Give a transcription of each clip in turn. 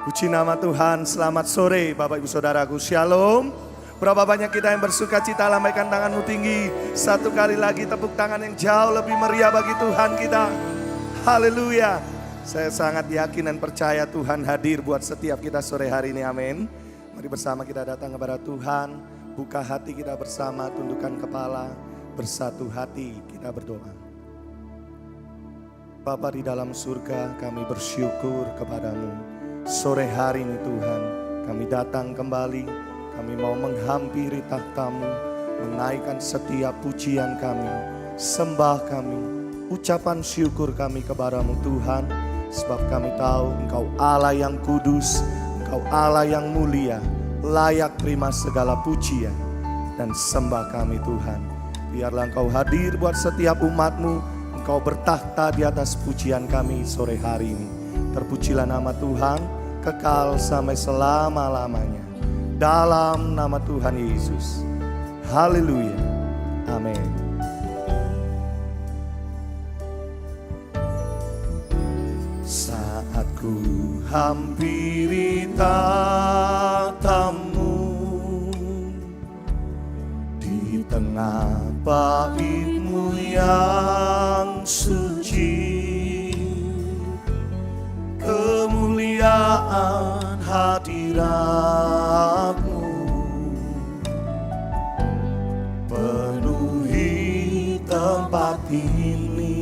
Puji nama Tuhan, selamat sore Bapak Ibu Saudaraku, Shalom. Berapa banyak kita yang bersuka cita, lambaikan tanganmu tinggi. Satu kali lagi tepuk tangan yang jauh lebih meriah bagi Tuhan kita. Haleluya. Saya sangat yakin dan percaya Tuhan hadir buat setiap kita sore hari ini, amin. Mari bersama kita datang kepada Tuhan. Buka hati kita bersama, tundukkan kepala. Bersatu hati kita berdoa. Bapa di dalam surga, kami bersyukur kepadamu. Sore hari ini Tuhan, kami datang kembali, kami mau menghampiri tahta-Mu, menaikkan setiap pujian kami, sembah kami, ucapan syukur kami kepadamu Tuhan, sebab kami tahu Engkau Allah yang kudus, Engkau Allah yang mulia, layak terima segala pujian dan sembah kami Tuhan. Biarlah Engkau hadir buat setiap umat-Mu, Engkau bertakhta di atas pujian kami sore hari ini. Terpujilah nama Tuhan, kekal sampai selama-lamanya. Dalam nama Tuhan Yesus. Haleluya. Amin. Saat ku hampiri tahta-Mu, di tengah bait-Mu yang suci, kemuliaan hadirat-Mu penuhi tempat ini.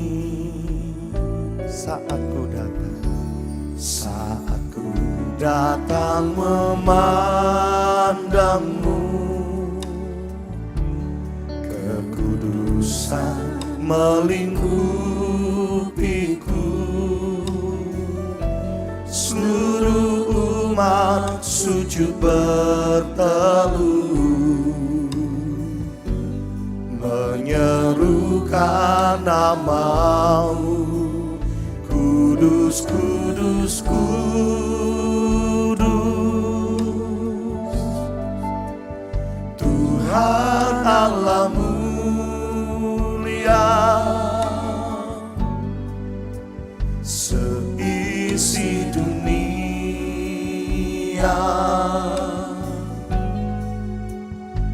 Saat ku datang memandang-Mu, kekudusan melingkupiku. Seluruh umat sujud berteluh, menyerukan nama-Mu. Kudus, kudus, kudus, Tuhan Allah mulia. Seisi dunia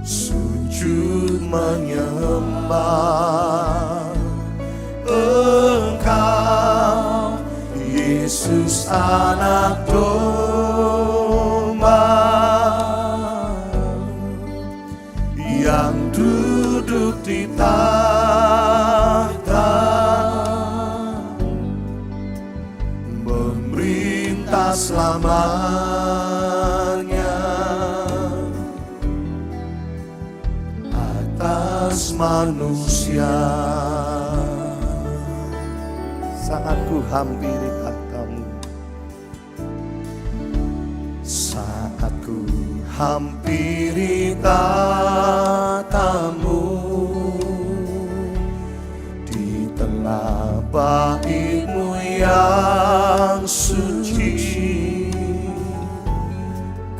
sujud menyembah Engkau, Yesus Anak Domba yang duduk di tahta, memerintah selamanya atas manusia. Saat ku hampiri tahta-Mu, saat ku hampiri tahta-Mu, di tengah bait-Mu yang suci,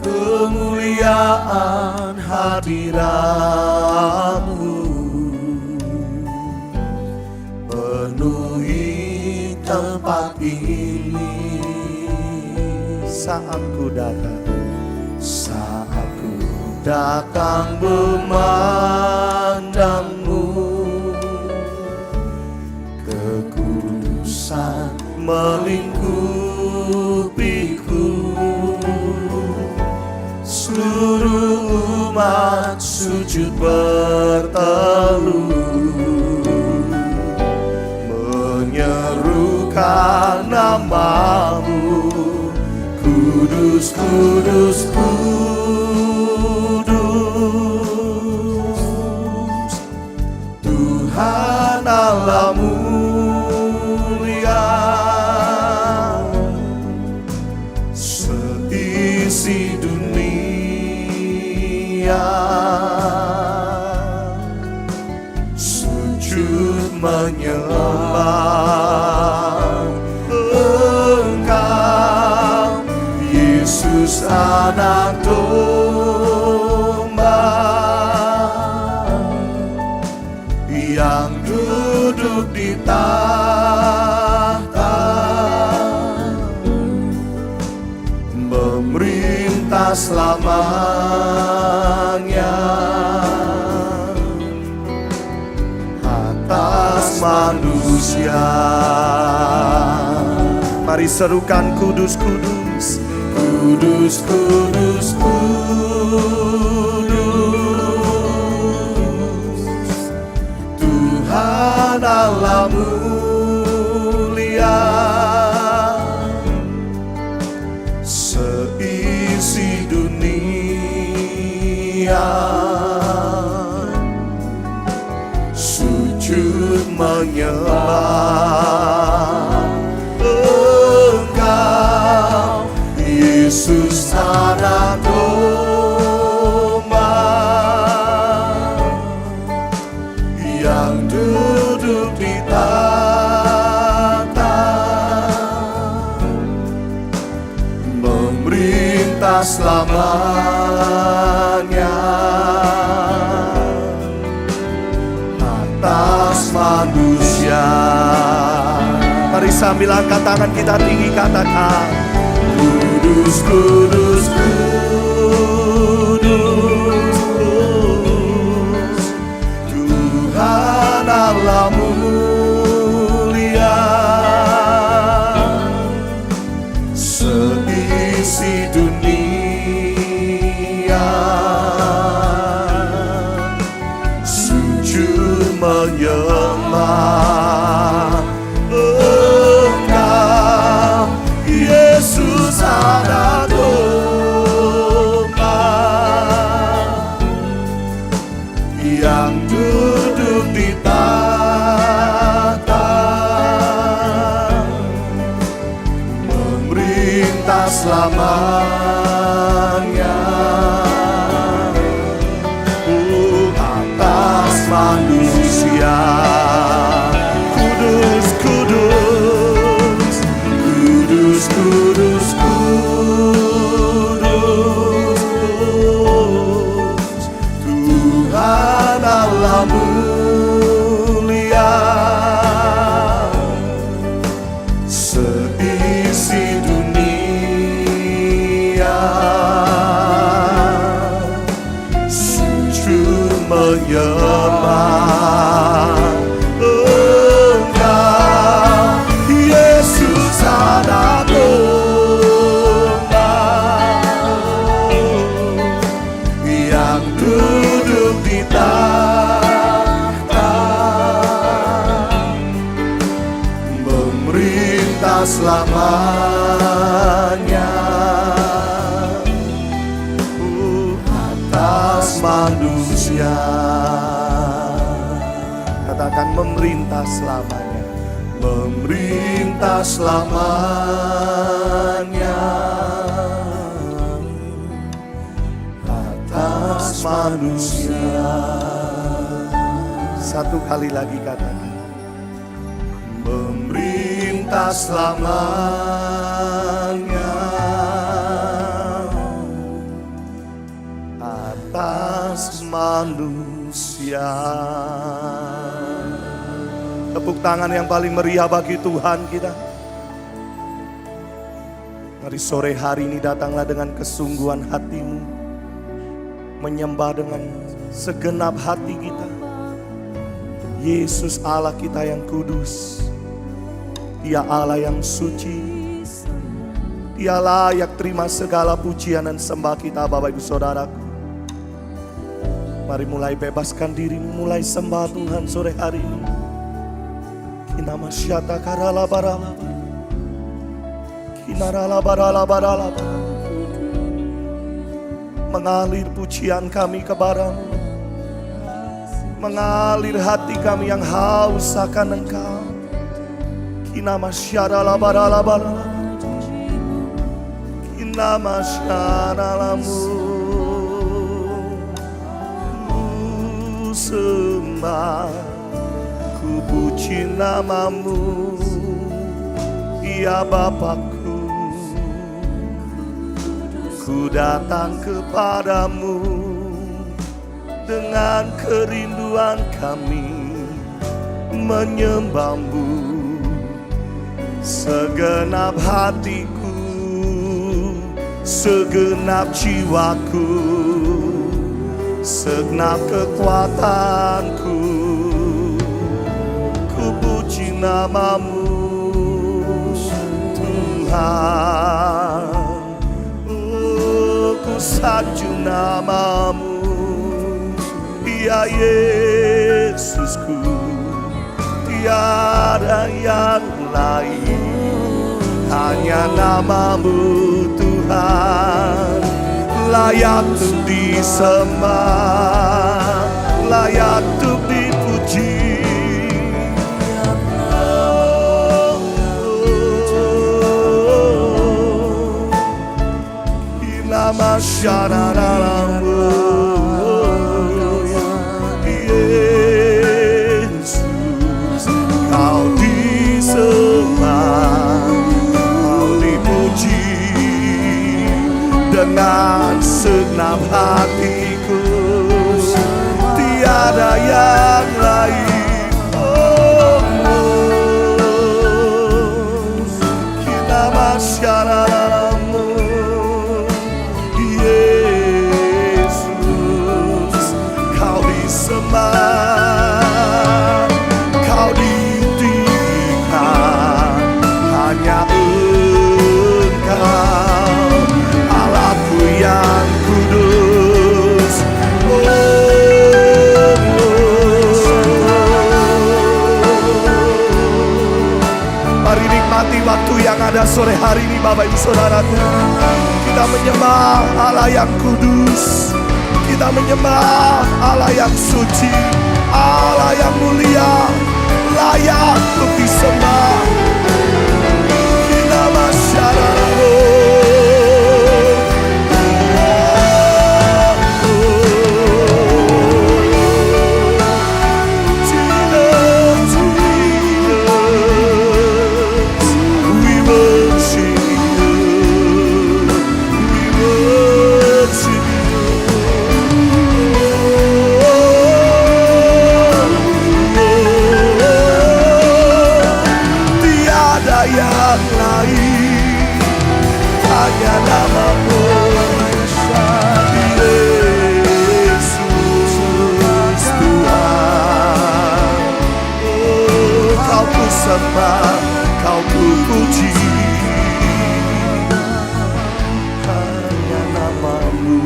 kemuliaan hadirat-Mu penuhi tempat ini. Saat ku datang memandang-Mu, kekudusan melingkupiku. Seluruh umat sujud berteluh, menyerukan nama-Mu. Kudus, kudus, kudus, Tuhan Allah mulia. Seisi dunia sujud menyembah Engkau, Yesus Anak Domba yang duduk di tahta, memerintah selamanya atas manusia. Mari serukan kudus, kudus, kudus, kudus, kudus, Tuhan Allah mulia. Seisi dunia sujud menyembah Engkau, Yesus Anak Domba yang duduk di tahta, memerintah selamanya atas manusia. Mari sambil angkat tangan kita tinggi katakan, kudus, kudus, kudus, kudus, Tuhan Allah mulia. Seisi dunia sujud menyembah Engkau, Yesus Anak Domba yang duduk di tahta, memerintah selamanya atas manusia. Kudus, kudus, kudus, kudus, kudus, kudus, Tuhan Allah mulia. Seisi dunia sujud menyembah Engkau, Yesus Anak Domba yang duduk di tahta, memerintah selamanya atas manusia. Katakan memerintah selamanya, memerintah selamanya atas manusia. Satu kali lagi katakan, memerintah selamanya atas manusia. Tepuk tangan yang paling meriah bagi Tuhan kita. Mari sore hari ini datanglah dengan kesungguhan hatimu, menyembah dengan segenap hati kita. Yesus Allah kita yang kudus, Dia Allah yang suci, Dia layak terima segala pujian dan sembah kita Bapak Ibu Saudaraku. Mari mulai bebaskan dirimu, mulai sembah Tuhan sore hari ini. Kinama syata karala barala, kinarala barala barala, mengalir pujian kami kepadamu, mengalir hati kami yang haus akan Engkau. Kinama syarala barala barala, kinama syaralamu, sembah ku puji namamu, ya Bapakku. Ku datang kepadamu dengan kerinduan kami menyembahmu. Segenap hatiku segenap jiwaku, segenap kekuatanku, ku puji namamu Tuhan. Oh, ku sanjung namamu, ya Yesusku. Tiada yang lain, hanya namamu Tuhan, layak untuk disembah, layak untuk dipuji. Nama syararamu Yesus, kau disembah, kau dipuji dengan segenap hatiku, tiada yang lain. Nama syararamu Yesus, kau disembah, kau ditinggikan, hanya Engkau Allahku yang kudus. Mari nikmati waktu yang ada sore hari ini, Bapak Ibu Saudaraku. Kita menyembah Allah yang kudus, kita menyembah Allah yang suci, Allah yang mulia, layak untuk disembah. Kita masyarakat yang lain, hanya namamu Yesus Tuhan. Oh, kau ku sembah, kau ku puji, hanya namamu,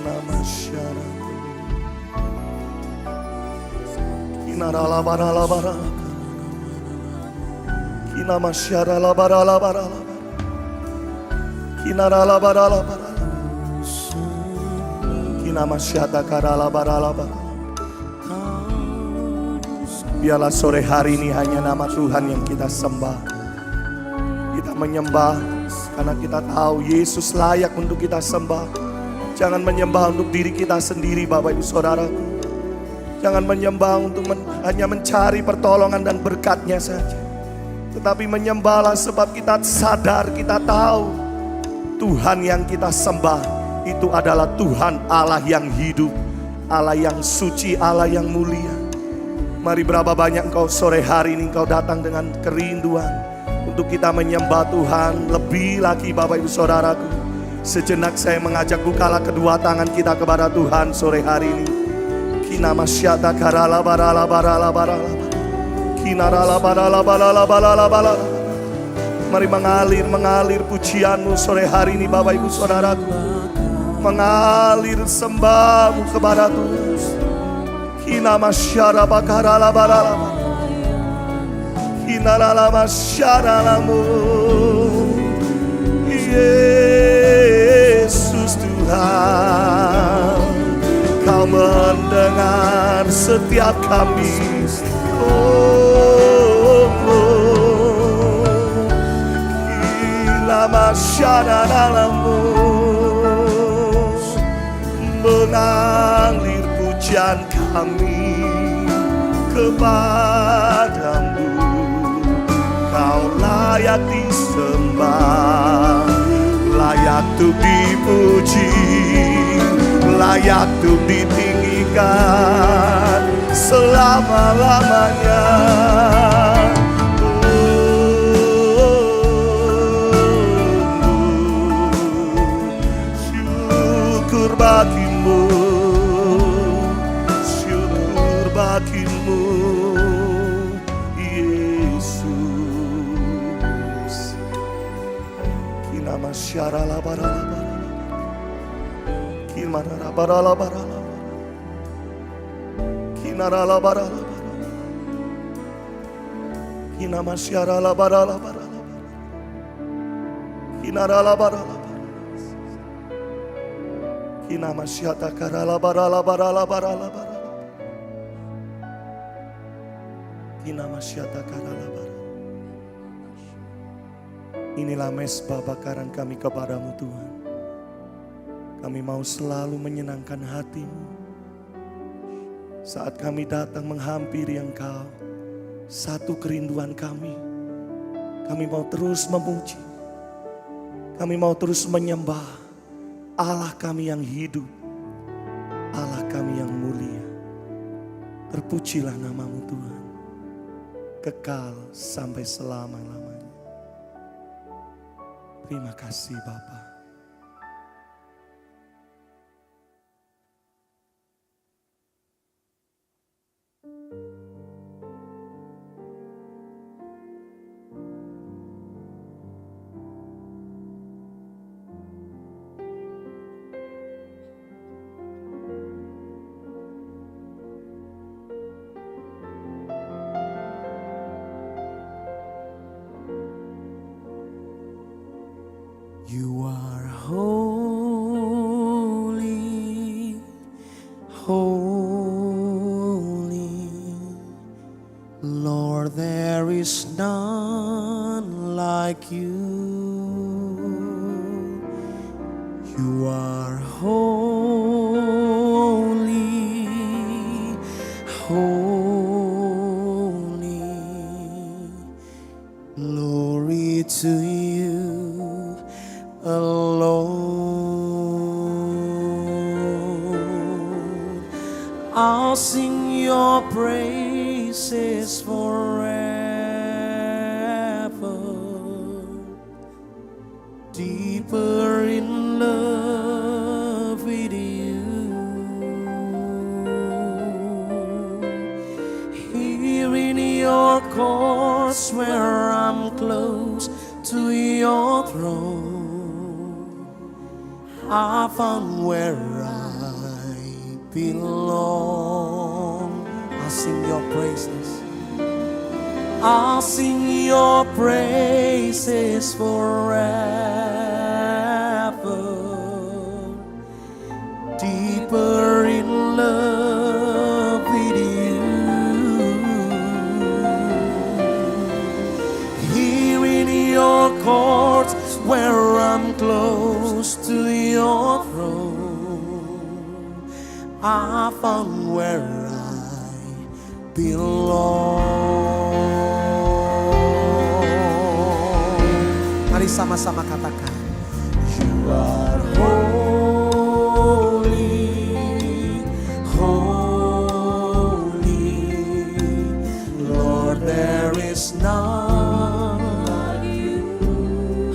nama syarat. Inarala-barala-barala, nama syarala barala barala, kinarala barala barala, kinama syata karala barala barala. Biarlah sore hari ini hanya nama Tuhan yang kita sembah. Kita menyembah karena kita tahu Yesus layak untuk kita sembah. Jangan menyembah untuk diri kita sendiri, Bapak Ibu Saudaraku. Jangan menyembah untuk hanya mencari pertolongan dan berkat-Nya saja. Tetapi menyembahlah sebab kita sadar, kita tahu Tuhan yang kita sembah itu adalah Tuhan Allah yang hidup, Allah yang suci, Allah yang mulia. Mari, berapa banyak engkau sore hari ini engkau datang dengan kerinduan untuk kita menyembah Tuhan lebih lagi, Bapak Ibu Saudaraku. Sejenak saya mengajak, bukalah kedua tangan kita kepada Tuhan sore hari ini. Kina masyata karala barala barala barala. Mari mengalir pujianmu sore hari ini, Bapak Ibu Saudaraku. Mengalir sembahmu kepada Tuhan. Kina masyara bakarala barala, kina lala masyaralamu Yesus Tuhan. Kau mendengar setiap kami. Lama syaralamu, mengalir pujian kami kepadamu. Kau layak disembah, layak untuk dipuji, layak untuk ditinggikan selama-lamanya. Kinama syarala barala barala. Kinara barala barala. Kinarala barala barala. Kinama syarala barala barala. Kinarala barala barala. Kinama syata karala barala barala barala barala. Kinama syata karala barala. Inilah mesbah bakaran kami kepadamu Tuhan. Kami mau selalu menyenangkan hati-Mu. Saat kami datang menghampiri Engkau, satu kerinduan kami mau terus memuji. Kami mau terus menyembah Allah kami yang hidup, Allah kami yang mulia. Terpujilah nama-Mu Tuhan, kekal sampai selama-lamanya. Terima kasih Bapa. You are holy, holy, Lord, there is none like you. You are holy, holy, glory to you alone. I'll sing your praises forever, deeper in love with you. Here in your courts where I'm close to your throne, I found where I belong. I'll sing your praises. I'll sing your praises forever, deeper in love with you. Here in your courts where I'm close to your throne, I found where I belong. Mari sama-sama katakan, you are holy, holy, Lord, there is none like you.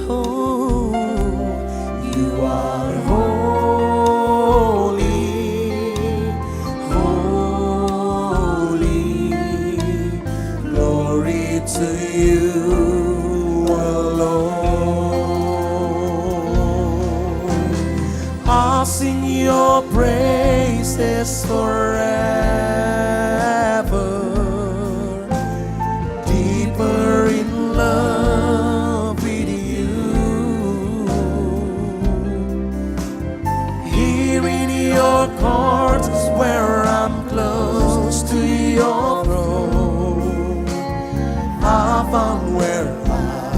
Oh, you are holy, holy, glory to you alone. I'll sing your praises forever, deeper in love with you. Here in your courts where I'm close to your throne, I found where I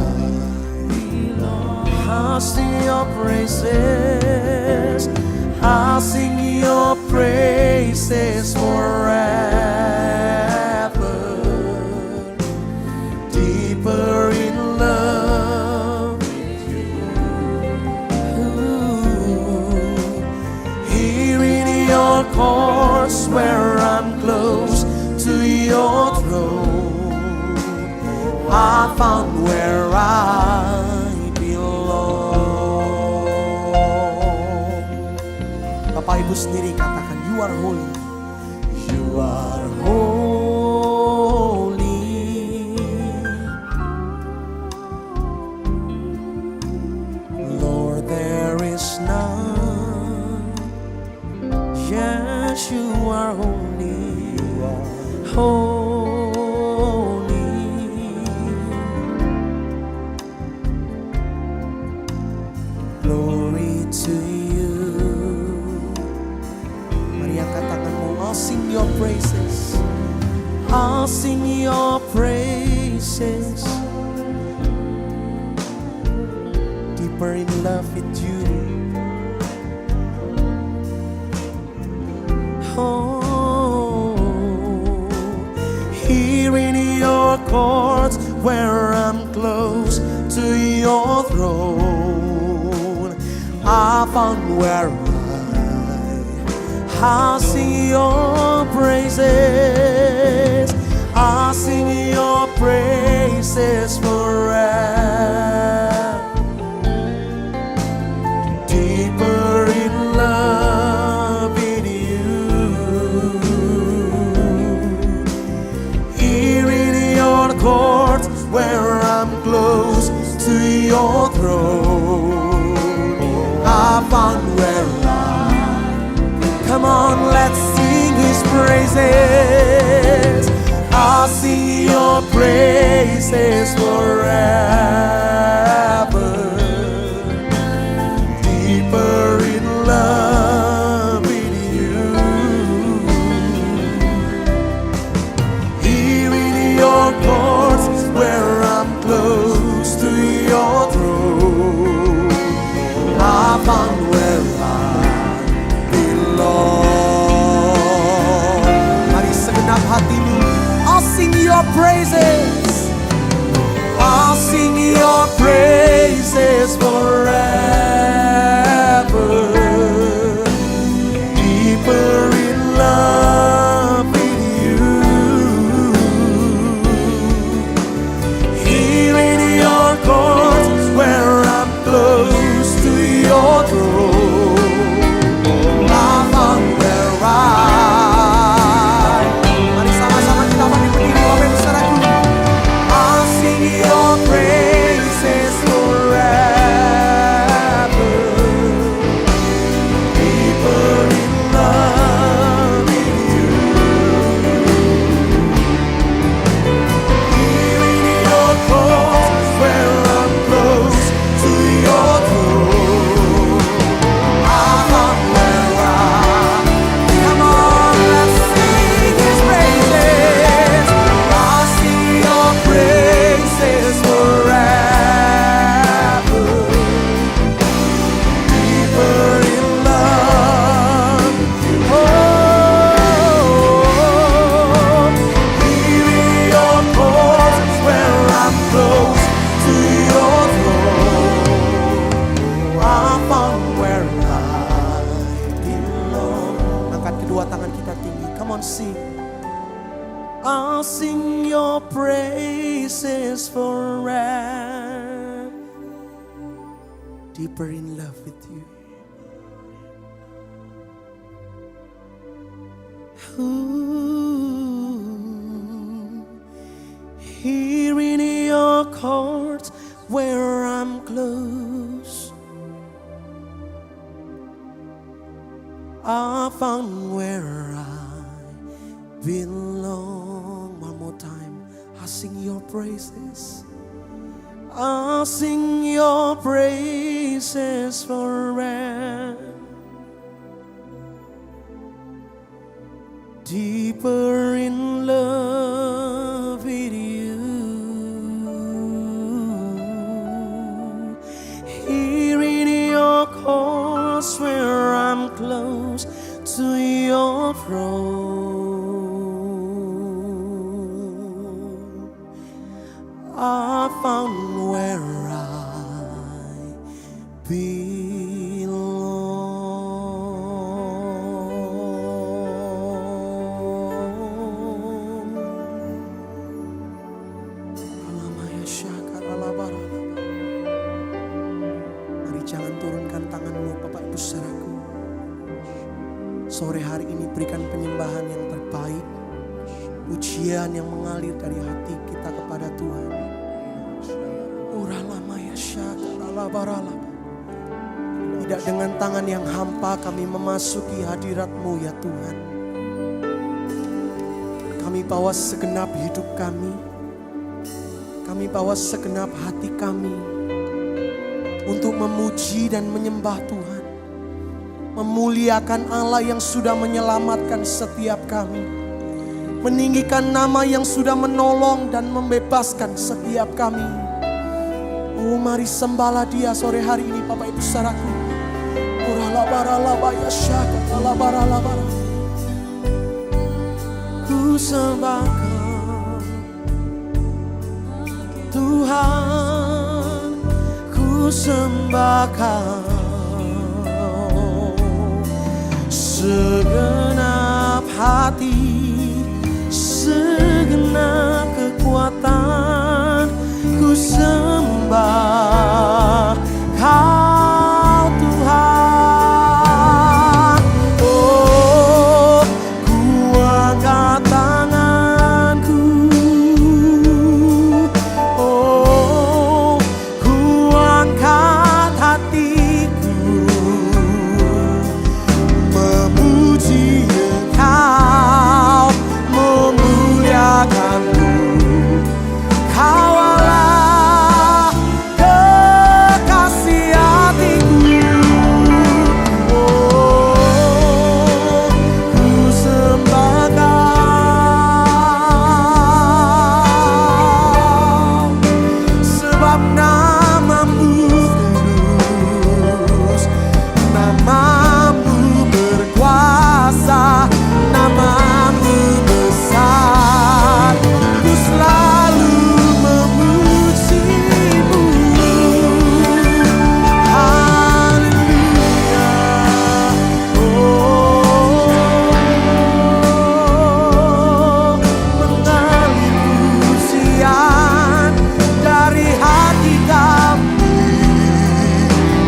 belong. I'll sing your praises, I'll sing your praises forever, deeper in love with you. Here in your courts where I'm close to your throne, I found where I belong. Bapak Ibu sendiri katakan, you are holy. You are holy, glory to you. Mari angkat tanganmu. I'll sing your praises. I'll sing your praises. Deeper in love with you. Oh, here in your courts where I'm close to your throne, I found where I'll sing your praises. I'll sing your praises forever. Deeper in love with you. Here in your courts where I'm close to your throne, I found where come on, let's sing his praises. I'll sing your praises forever. Deeper in love with you. Here in your courts where I'm close to your throne, I found where mari segenap hatimu, I'll sing your praises. I'll sing your praises forever. Deeper in love with you. Here in your courts where I'm close to your throne, mari sama-sama kita bagi berdiri Bapak Ibu Saudaraku. I'll sing your praises forever. Deeper in love with you. Here in your courts where I'm close to your throne, I found where come on, let's sing his praises. I'll sing your praises forever. Deeper in love. Oh, here in your courts where I'm close to your throne, I found where kedua tangan kita tinggi. Come on, sing. I'll sing your praises forever. Deeper in love with you. Ooh, here in your courts where I'm close, I found where I belong. One more time. I'll sing your praises. I'll sing your praises forever. Deeper in love with you. Here in your courts where I'm close to your throne, I found where I belong. Mari jangan turunkan tanganmu Bapak Ibu Saudaraku. Sore hari ini berikan penyembahan yang terbaik, pujian yang mengalir dari hati kita kepada Tuhan. Tidak dengan tangan yang hampa kami memasuki hadirat-Mu ya Tuhan. Kami bawa segenap hidup kami bawa segenap hati kami untuk memuji dan menyembah Tuhan, memuliakan Allah yang sudah menyelamatkan setiap kami, meninggikan nama yang sudah menolong dan membebaskan setiap kami. Oh, mari sembahlah Dia sore hari ini, Bapak Ibu saudaraku. Ku sembahkan Tuhan, ku sembahkan segenap hati, segenap kekuatan. Ku sembah Kau Tuhan. Oh, ku angkat tanganku. Oh, ku angkat hatiku, memuji Engkau, memuliakan-Mu. Kau Allah, kekasih hatiku. Oh, ku sembah Kau, sebab nama-Mu kudus, nama-Mu berkuasa, nama-Mu besar. Ku selalu memuji-Mu. Haleluya. Oh, mengalir pujian dari hati kami.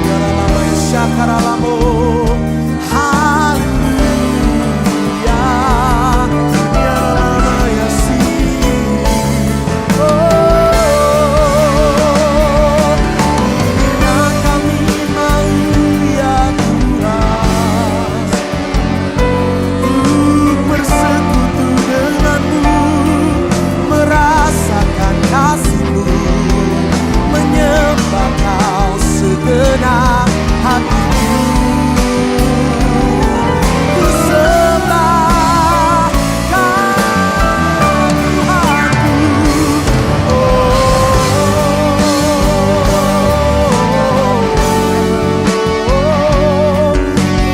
Yaralama syakaralamo. Haleluya. Yaralama yasi. Oh, inilah kami mau ya Tuhan, untuk bersekutu dengan-Mu, merasakan kasih-Mu, menyembah Kau segenap hatiku. Ku sembah Kau Tuhanku. Oh,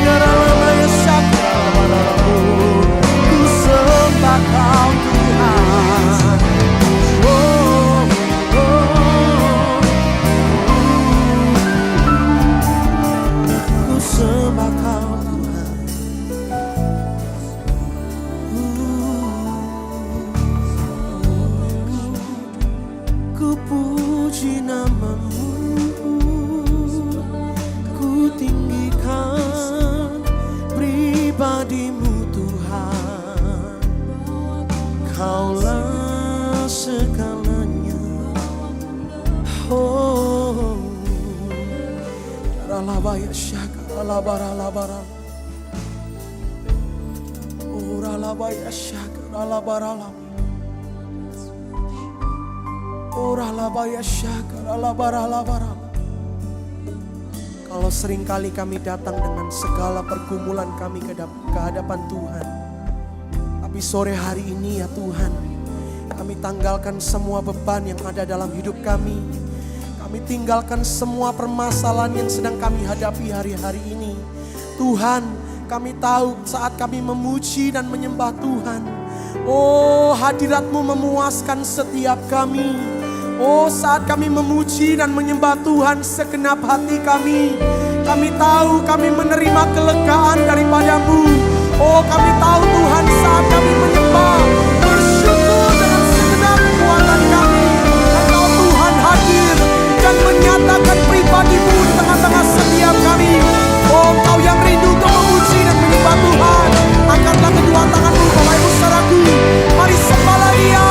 yaralama ya syakaralamo. Ku sembah Kau Tuhan. Ku sembah Kau Tuhan. Ku puji nama-Mu, ku tinggikan pribadi-Mu Tuhan. Kaulah segalanya. Oh, ralabaya syaka ralabaralabara. Oh, ralabaya syaka ralabaralabara. Oh, ralabaya syaka ralabaralabara. Kalau seringkali kami datang dengan segala pergumulan kami ke hadapan Tuhan, tapi sore hari ini ya Tuhan, kami tanggalkan semua beban yang ada dalam hidup kami. Kami tinggalkan semua permasalahan yang sedang kami hadapi hari-hari ini. Tuhan, kami tahu saat kami memuji dan menyembah Tuhan, oh, hadirat-Mu memuaskan setiap kami. Oh, saat kami memuji dan menyembah Tuhan segenap hati kami tahu kami menerima kelegaan daripada-Mu. Oh, kami tahu Tuhan, saat kami menyembah, bersyukur dengan segenap kekuatan kami, Engkau Tuhan hadir dan menyatakan pribadi-Mu di tengah-tengah setiap kami. Oh, Engkau yang rindu untuk memuji dan menyembah Tuhan, angkatlah kedua tangan-Mu, Bapak Ibu saudaraku, mari sembahlah Dia.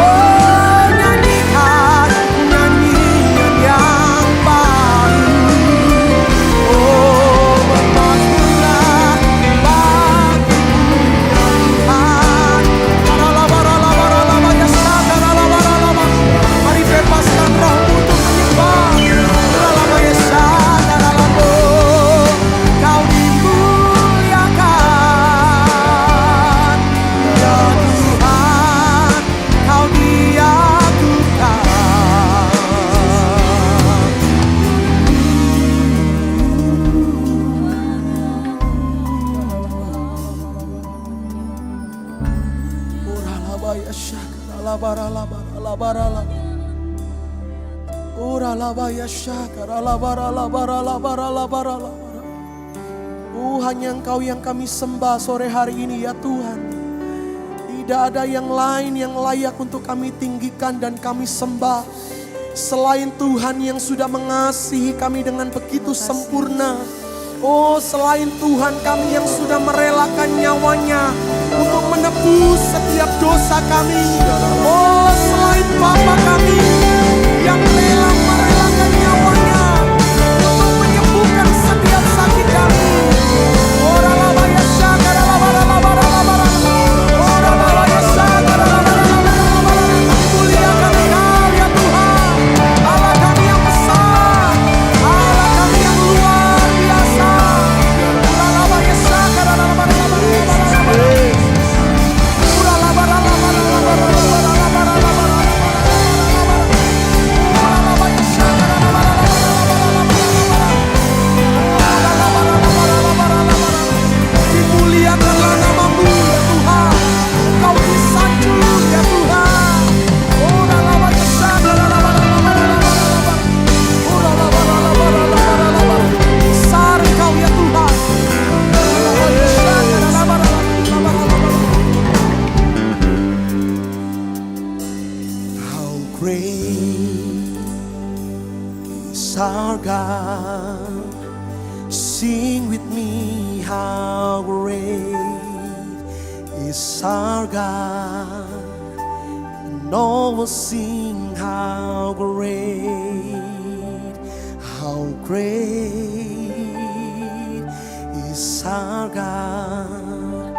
Oh, nyanyikan nyanyian yang baru. Oh, bermakmurlah bagi Tuhan. Mari bebaskan roh Hanya Engkau yang kami sembah sore hari ini ya Tuhan. Tidak ada yang lain yang layak untuk kami tinggikan dan kami sembah selain Tuhan yang sudah mengasihi kami dengan begitu sempurna. Oh, selain Tuhan kami yang sudah merelakan nyawanya untuk menebus setiap dosa kami. Oh, selain Bapa kami yang rela merelakan nyawanya untuk menyembuhkan setiap sakit kami. Oh, ralabaya syakara labara labara labara. Oh, ralabaya syakara labara labara. Muliakan Engkau ya Tuhan, Allah kami yang besar, Allah kami yang luar biasa. Ralabaya syakara labara labara labara. Oh, ralabara labara labara labara labara. Dimuliakanlah namamu ya Tuhan, Engkau disanjung ya Tuhan. Oh ralabaya syakara besar Engkau ya Tuhan. Ralabaya syakara. How great is our God. Sing with me, how great is our God. And all will sing, how great is our God.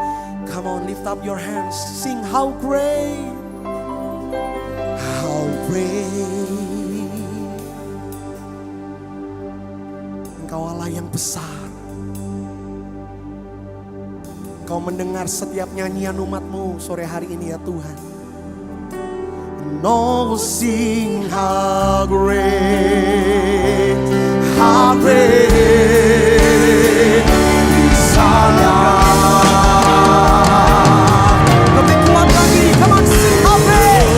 Come on, lift up your hands, sing how great. Engkau Allah yang besar. Engkau mendengar setiap nyanyian umatmu sore hari ini ya Tuhan. And all will sing how great is our God. Lebih kuat lagi, come on sing how great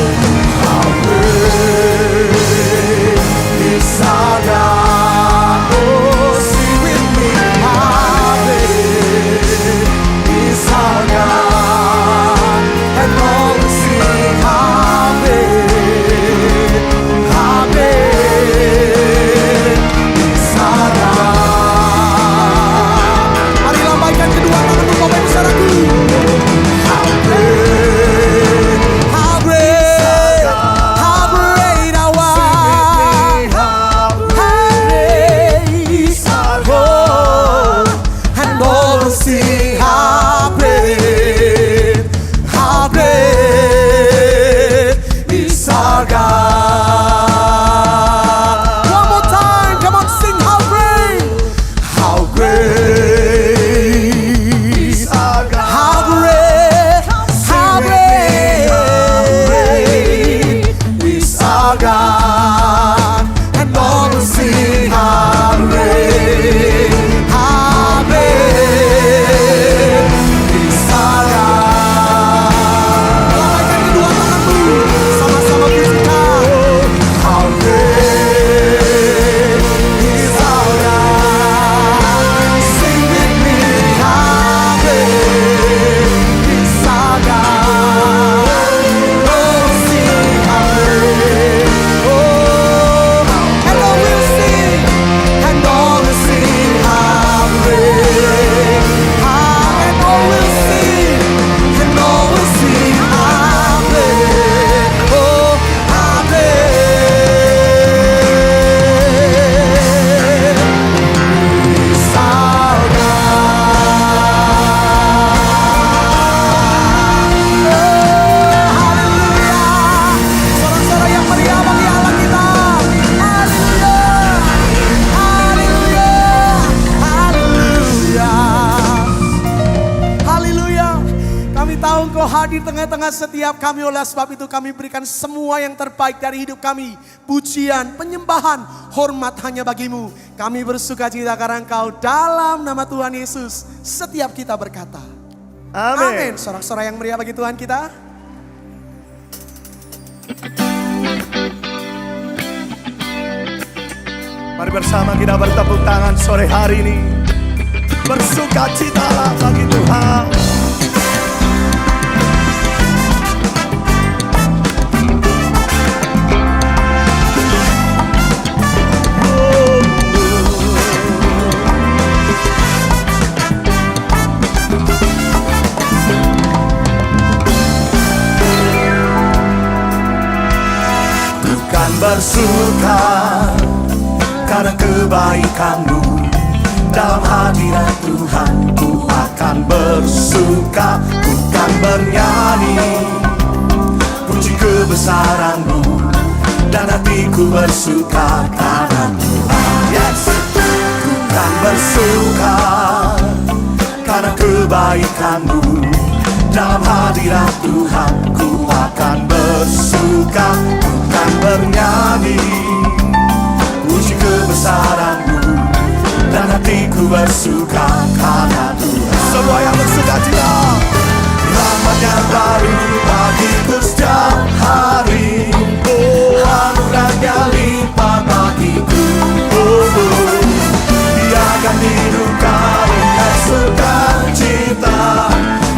is our God. di tengah-tengah setiap kami. Oleh sebab itu kami berikan semua yang terbaik dari hidup kami. Pujian, penyembahan, hormat hanya bagimu. Kami bersuka cita karena Engkau, dalam nama Tuhan Yesus. Setiap kita berkata, amin. Sorak-sorai yang meriah bagi Tuhan kita. Mari bersama kita bertepuk tangan sore hari ini. Bersukacitalah bagi Tuhan. Bukan bersuka karena kebaikanmu, dalam hadirat Tuhan ku akan bersuka. Bukan bernyanyi puji kebesaran-Mu, dan hatiku bersuka karena Tuhan. Yes. Bukan bersuka karena kebaikan-Mu, dalam hadirat Tuhan ku akan bersuka. Bukan bernyanyi puji kebesaran-Mu, dan hatiku bersuka karena Tuhan. Semua yang bersuka cita, rahmat-Nya baru bagiku setiap hari. Oh, anugerah-Nya limpah bagiku. Oh, Dia akan hidupkan dengan sukacita,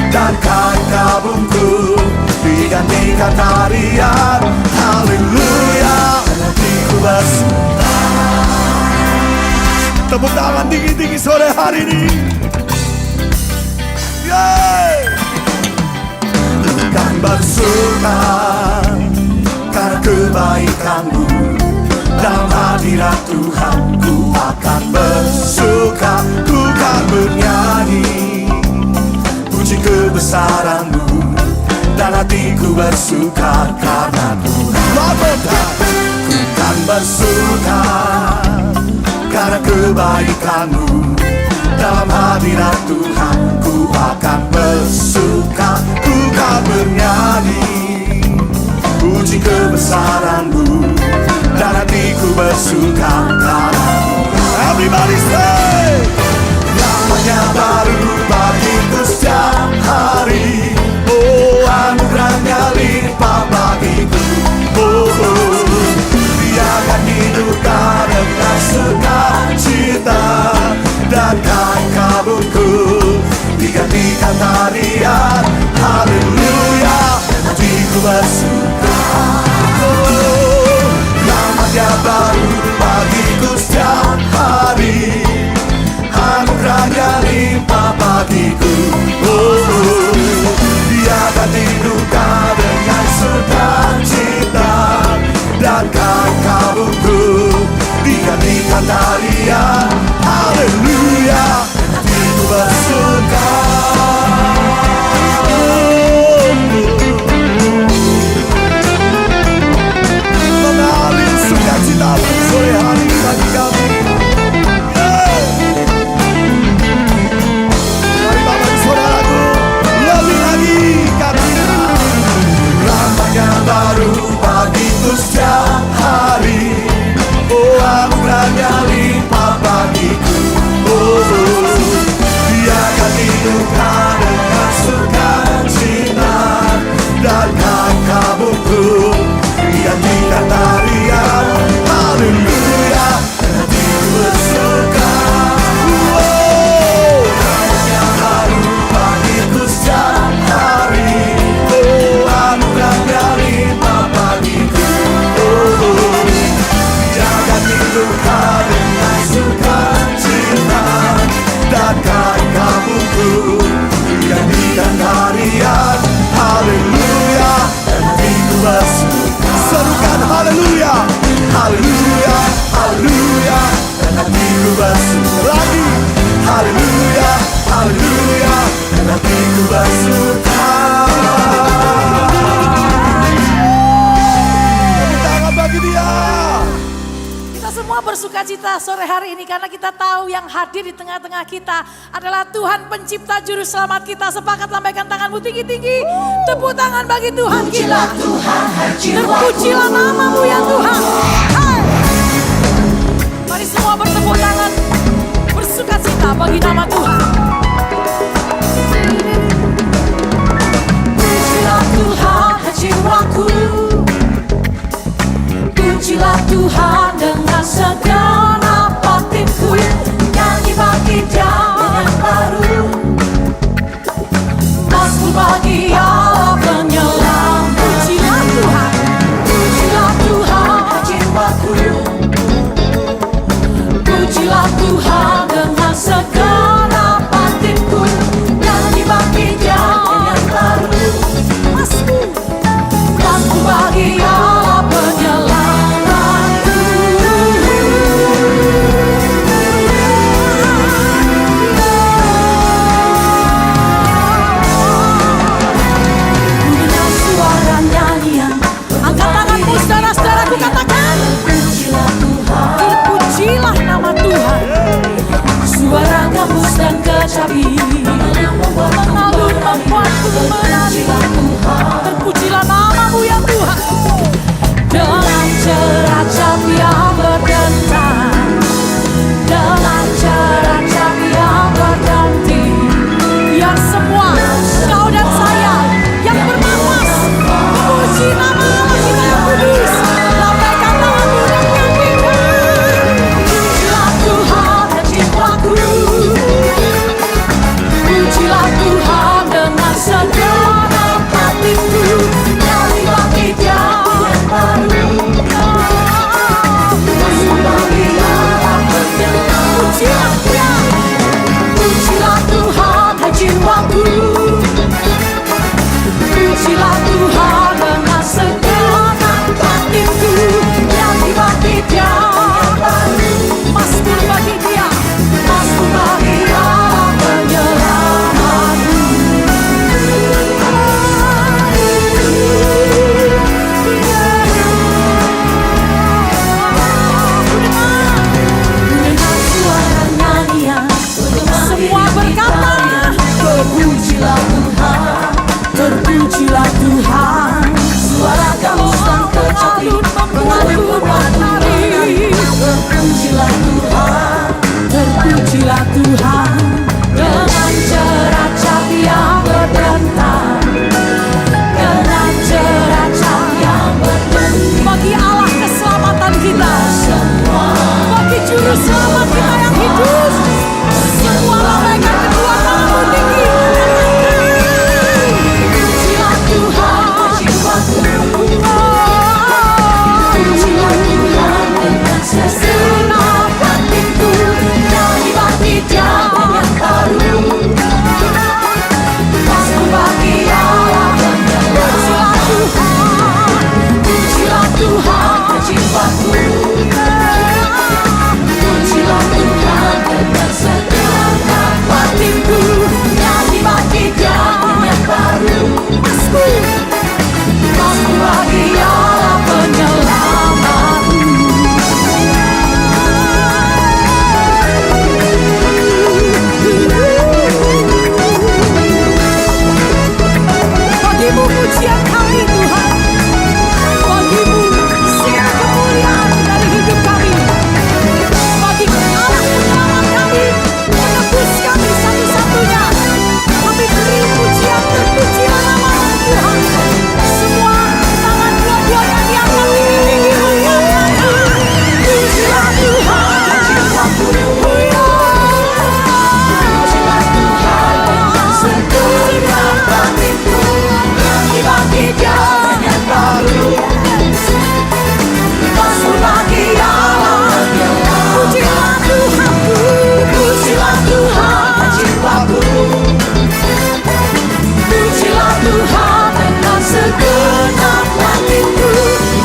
dan kain kabungku digantikan tarian. Haleluya, dan hatiku bersuka. Tepuk tangan tinggi-tinggi sore hari ini. Yeay. Bukan bersuka karena kebaikan-Mu, dalam hadirat Tuhan ku akan bersuka. Bukan bernyanyi puji kebesaran-Mu, dan hatiku bersuka karena Tuhan. Bukan bersuka karena kebaikan-Mu, dalam hadirat Tuhan ku akan bersuka. Bukan bernyanyi puji kebesaran-Mu, dan hatiku bersuka karena Tuhan. Everybody say, rahmat-Nya baru bagiku setiap hari. Oh, anugerah-Nya limpah bagiku. Oh, Dia akan hidupkan dengan sukacita, dan kain kabungku digantikan tarian. Haleluya, hatiku bersuka. Oh, rahmat-Nya baru bagiku setiap hari. Anugerah-Nya limpah bagiku. Oh, Dia akan hidupkan dengan sukacita, dan kain kabungku digantikan tarian. Haleluya, hatiku bersuka. Mengalir sukacita sore hari bagi kami. Mari Bapak dan Saudaraku, lebih lagi katanya. Rahmat-Nya baru bagiku setiap hari. Oh, anugerah-Nya limpah bagiku. Oh, Dia akan hidupkan dengan sukacita, dan kain kabungku digantikan tarian. Haleluya, hatiku bersuka. Oh, rahmat-Nya baru bagiku setiap hari. Oh, anugerah-Nya limpah bagiku. Oh, Dia akan hidupkan dengan sukacita, dan kain kabungku digantikan tarian. Haleluya, dan hatiku bersuka. Serukan haleluya, haleluya, haleluya, dan hatiku bersuka. Lagi haleluya, haleluya, dan hatiku bersuka. Tepuk tangan bagi Dia. Kita semua bersukacita sore hari ini karena kita tahu yang hadir di tengah-tengah kita adalah Tuhan pencipta juru selamat kita. Sepakat lambaikan tanganmu tinggi-tinggi. Tepuk tangan bagi Tuhan kita. Terpujilah nama-Mu ya Tuhan. Hai. Mari semua bertepuk tangan, bersukacita bagi nama Tuhan. Pujilah Tuhan jiwaku, pujilah Tuhan dengan segala dahsyati, mengalun membuatku menari. Terpujilah nama-Mu ya Tuhan. Dengan ceracap yang berdentang, dengan ceracap yang berganti, biar semua kau dan saya yang bernapas memuji nama Allah kita yang kudus. Lambaikan tanganmu dan nyanyikan. Pujilah Tuhan dan cintaku, pujilah Tuhan dengan segenap hatiku. Dari bangkit yang baru, pujilah Dia, pujilah Tuhan hai jiwaku, pujilah Tuhan dengan segenap hatiku. Dari bangkit yang baru, masku bagi Dia, masku bagi Allah penyelamatku. Dengan suara nyanyian, semua berkata, terpujilah Tuhan, terpujilah Tuhan. Suara gamelan kecapi mengalun menari. Terpujilah Tuhan, terpujilah Tuhan. Dengan ceracap yang berdentang, dengan ceracap yang berdentang. Bagi Allah keselamatan kita, bagi juru selamat kita yang hidup, semua lambaikan kedua tanganmu tinggi. Pujilah Tuhan, pujilah Tuhan dengan segenap hatiku. Dari bangkit yang baru, masku bagi Allah penyelamat. Pujilah Tuhan, jiwaku, pujilah Tuhan dengan segenap hatiku. Dari bangkit yang baru, masku bagi Allah penyelamatku. Bagimu pujian kami Tuhan, bagimu siap kemuliaan dari hidup kami, bagi Allah penyelamat kami, menebus kami satu-satunya. Kami beri pujian, terpujilah nama Tuhan. Semua tangan dua-duanya diangkat tinggi-tinggi mengatakan, pujilah Tuhan, pujilah Tuhan dengan segenap hatiku. Yang dibangkit yang baru, masku bagi Allah penyelamat. Pujilah Tuhanku, pujilah Tuhan jiwaku, pujilah Tuhan dengan segenap hatiku.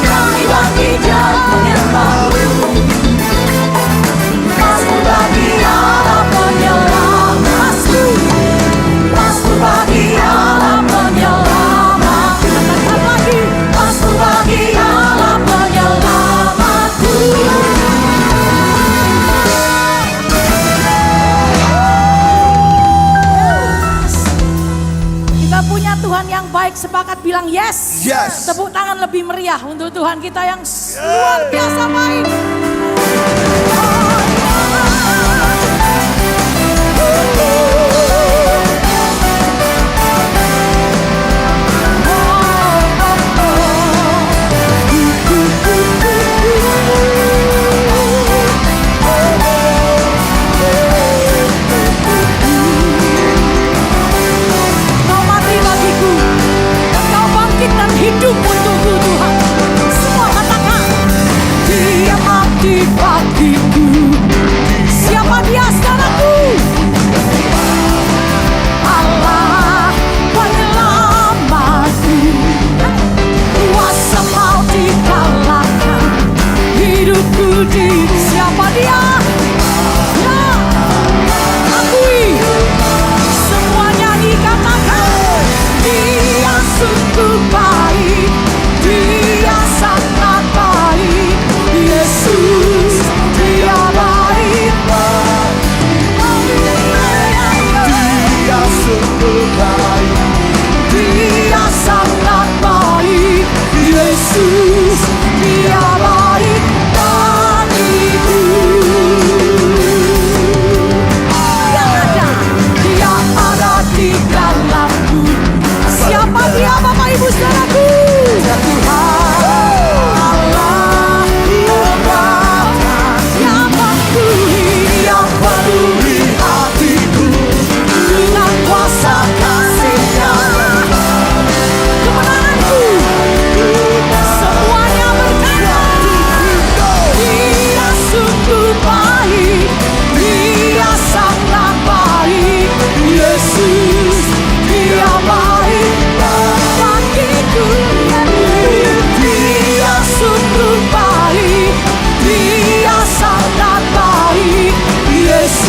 Yang dibangkit yang baru, masku bagi Allah penyelamat. Masku bagi Allah penyelamat. Katakan lagi, masku bagi Allah penyelamatku. Kita punya Tuhan yang baik, sepakat bilang yes. Yes. Tepuk tangan lebih meriah untuk Tuhan kita yang luar biasa baik. Kau mati bagiku, kau bangkit dan hidup untukku Tuhan. Semua katakan, Dia mati bagiku. Siapa Dia saudaraku? Allah penyelamatku. Kuasa maut dikalahkan, hidupku di siapa Dia? Ya, akui. Semua nyanyi katakan, Dia sungguh baik, Dia sangat baik. Yesus, Dia baik.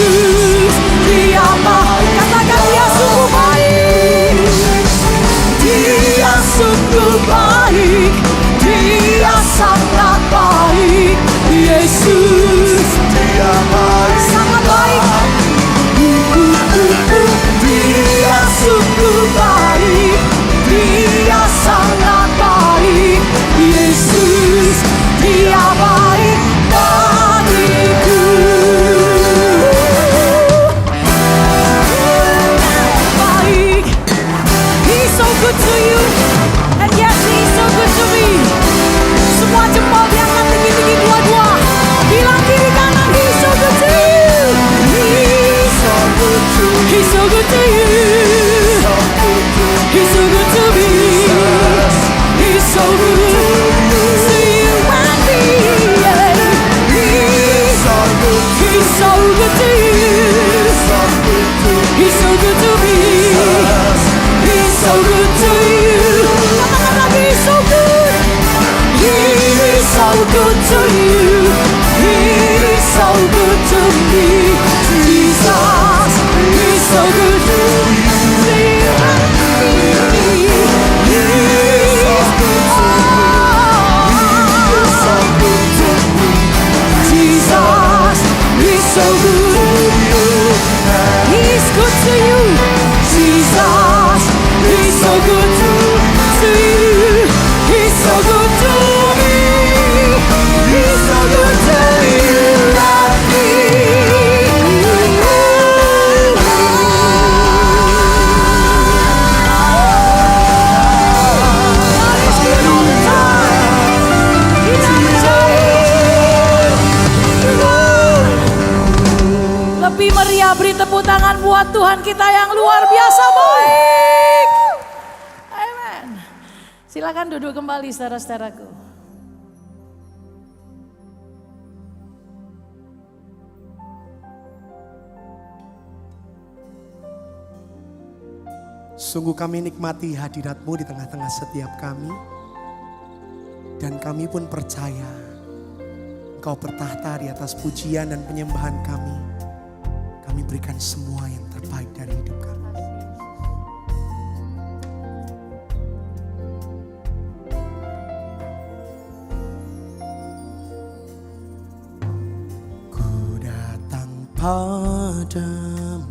Yesus, Dia baik. Katakan Dia sungguh baik. Dia sungguh baik. Dia sangat baik. Yesus, Dia baik. sangat baik. Dia sungguh baik. Dia sangat baik. Yesus, Dia baik bagiku. Baik. He's so good to you. And yes, He's so good to me. Semua jempol diangkat tinggi-tinggi dua-dua. Bilang kiri kanan, He's so good to you. He's so good to you. He's so good to you. He's so good to me. He's so good to you and me. He's so good to you. He's so good to me. He's so good to you. Katakan lagi, He's so good. He is so good to you. He is so good to me. Jesus, He's so good to you. Jesus, He's so good. He's good to you. Jesus, He's so good to you. He's so good to me. He's so good to you and me. God is good all the time. He never changes. Lebih meriah, beri tepuk tangan buat Tuhan kita yang luar biasa baik. Amen. Silakan duduk kembali saudara-saudaraku. Sungguh kami nikmati hadirat-Mu di tengah-tengah setiap kami. Dan kami pun percaya Engkau bertahta di atas pujian dan penyembahan kami. Kami berikan semua yang terbaik dari hidup kami. Ku datang padamu,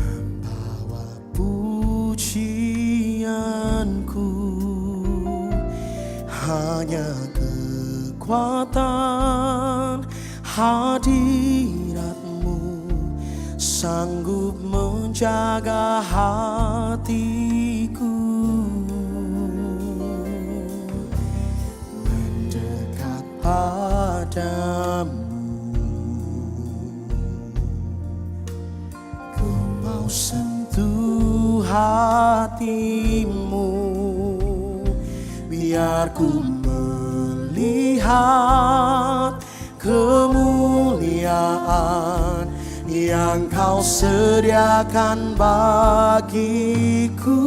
membawa pujianku, hanya kekuatan hadirat-Mu sanggup menjaga hatiku. Mendekat padamu, ku mau sentuh hatimu, biar ku melihat kemuliaan yang Kau sediakan bagiku.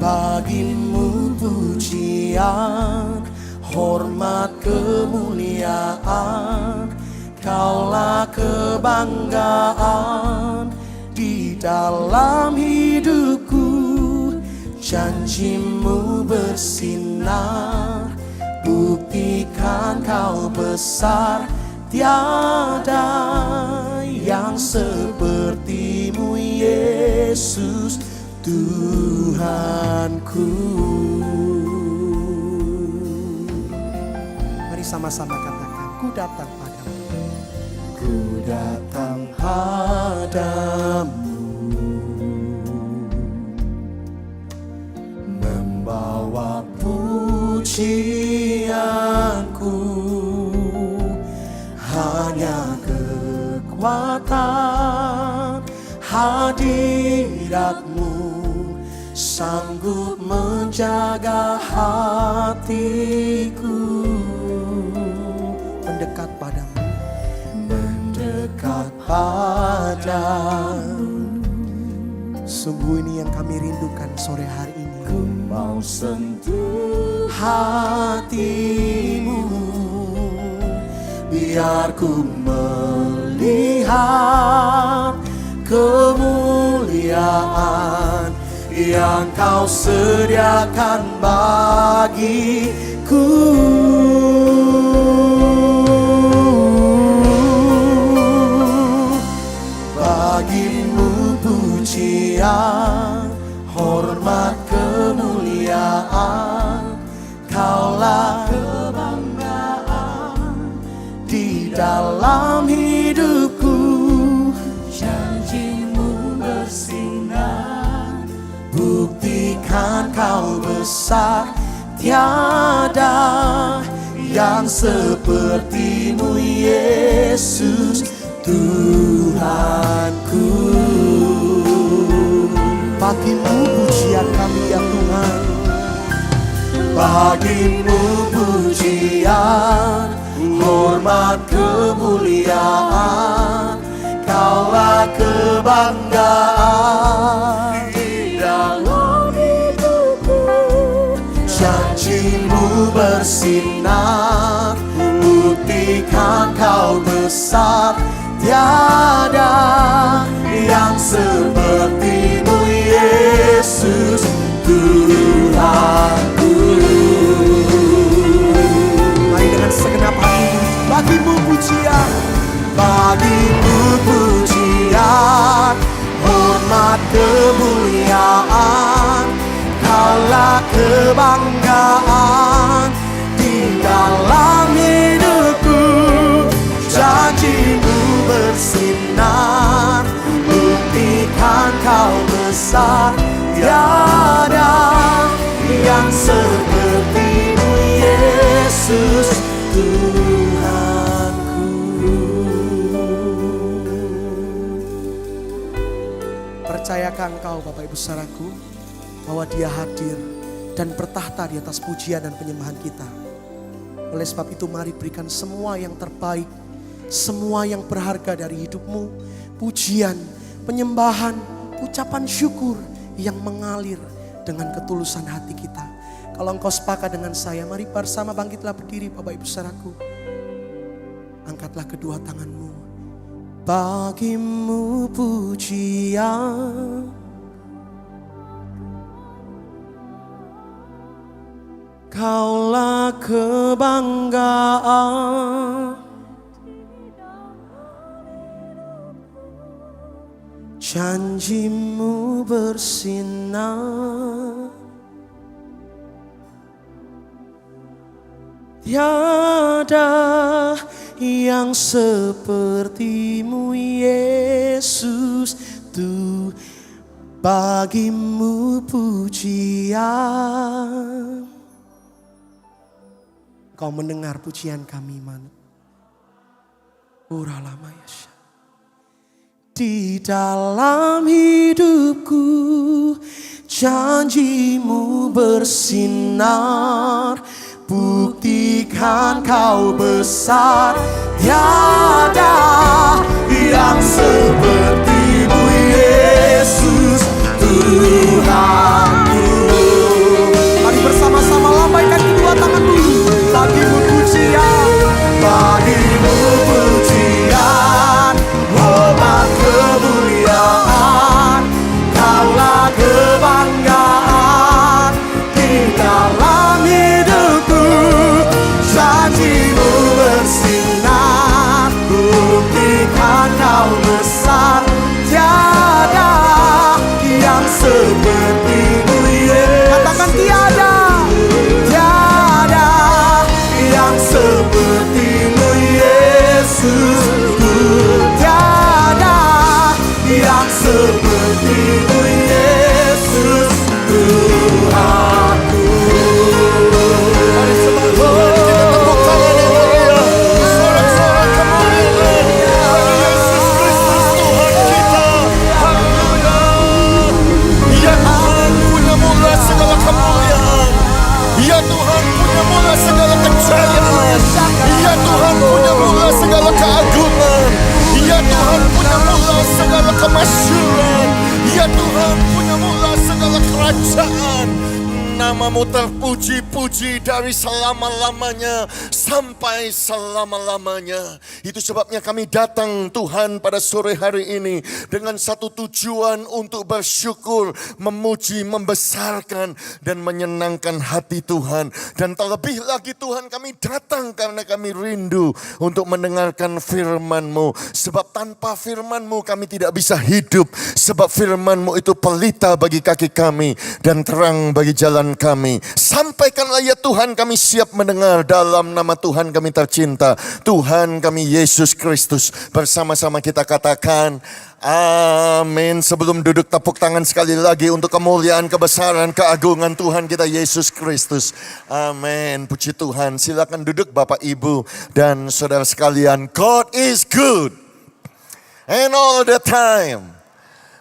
Bagimu pujian, hormat, kemuliaan, Kaulah kebanggaan di dalam hidupku. Janji-Mu bersinar, buktikan Kau besar. Tiada yang seperti-Mu Yesus Tuhanku. Mari sama-sama katakan, ku datang padamu. Ku datang padamu, membawa pujianku, hanya kekuatan hadirat-Mu sanggup menjaga hatiku. Mendekat padamu, mendekat padamu, Sungguh ini yang kami rindukan sore hari ini. Ku mau sentuh Hatimu, biar ku melihat kemuliaan yang Kau sediakan bagiku. Bagimu pujian, hormat, kemuliaan, Kaulah kebanggaan di dalam hidupku. Janji-Mu bersinar, buktikan Kau besar, tiada yang seperti-Mu Yesus Tuhanku. Bagimu pujian kami ya Tuhan, bagimu pujian, hormat, kemuliaan, Kaulah kebanggaan di dalam hidupku. Janji-Mu bersinar, buktikan Kau besar, tiada yang seperti-Mu Yesus Tuhanku. Mari dengan segenap hati, bagimu pujian, bagimu pujian, hormat, kemuliaan, Kaulah kebanggaan di dalam hidupku. Janji-Mu bersinar, buktikan Kau besar, tiada yang seperti-Mu Yesus Tuhanku. Percayakan Kau Bapak Ibu Saudaraku bahwa Dia hadir dan bertahta di atas pujian dan penyembahan kita. Oleh sebab itu mari berikan semua yang terbaik, semua yang berharga dari hidupmu, pujian, penyembahan, ucapan syukur yang mengalir dengan ketulusan hati kita. Kalau engkau sepakat dengan saya, mari bersama bangkitlah berdiri Bapak Ibu Saudaraku. Angkatlah kedua tanganmu. Bagimu pujian, Kaulah kebanggaan, janji-Mu bersinar, tiada yang seperti-Mu Yesus. Tuh bagimu pujian. Kau mendengar pujian kami, man. Uralama yasha. Di dalam hidupku, janji-Mu bersinar, buktikan Kau besar, tiada yang seperti-Mu Yesus Tuhanku. Mari bersama-sama lambaikan kedua tangan dulu. Bagimu pujian, bagimu pujian, hormat, kemuliaan, Kaulah kebanggaan di dalam hidupku. Janji-Mu bersinar, buktikan Kau besar, tiada yang seperti-Mu Yesus. Katakan tiada, tiada yang seperti-Mu Yesus. Tiada yang seperti-Mu Yesus Tuhanku. Mari semua kita tepuk tangan yang mulia, sorak-sorak kemuliaan bagi Yesus Kristus Tuhan kita. Haleluya. Ya Tuhan punya mula segala kemuliaan, ya Tuhan punya mula segala kejayaan, ya Tuhan punya mula segala keagungan, ya Tuhan punya mula segala kemasyhuran, ya Tuhan punya kerajaan. Namamu terpuji-puji dari selama-lamanya sampai selama-lamanya. Itu sebabnya kami datang Tuhan pada sore hari ini dengan satu tujuan untuk bersyukur, memuji, membesarkan dan menyenangkan hati Tuhan. Dan terlebih lagi Tuhan, kami datang karena kami rindu untuk mendengarkan firman-Mu. Sebab tanpa firman-Mu kami tidak bisa hidup. Sebab firman-Mu itu pelita bagi kaki kami dan terang bagi jalan kami. Sampaikanlah ya Tuhan, kami siap mendengar dalam nama Tuhan kami tercinta, Tuhan kami Yesus Kristus. Bersama-sama kita katakan amin. Sebelum duduk, tepuk tangan sekali lagi untuk kemuliaan, kebesaran, keagungan Tuhan kita Yesus Kristus. Amin. Puji Tuhan. Silakan duduk Bapak, Ibu, dan saudara sekalian. God is good and all the time.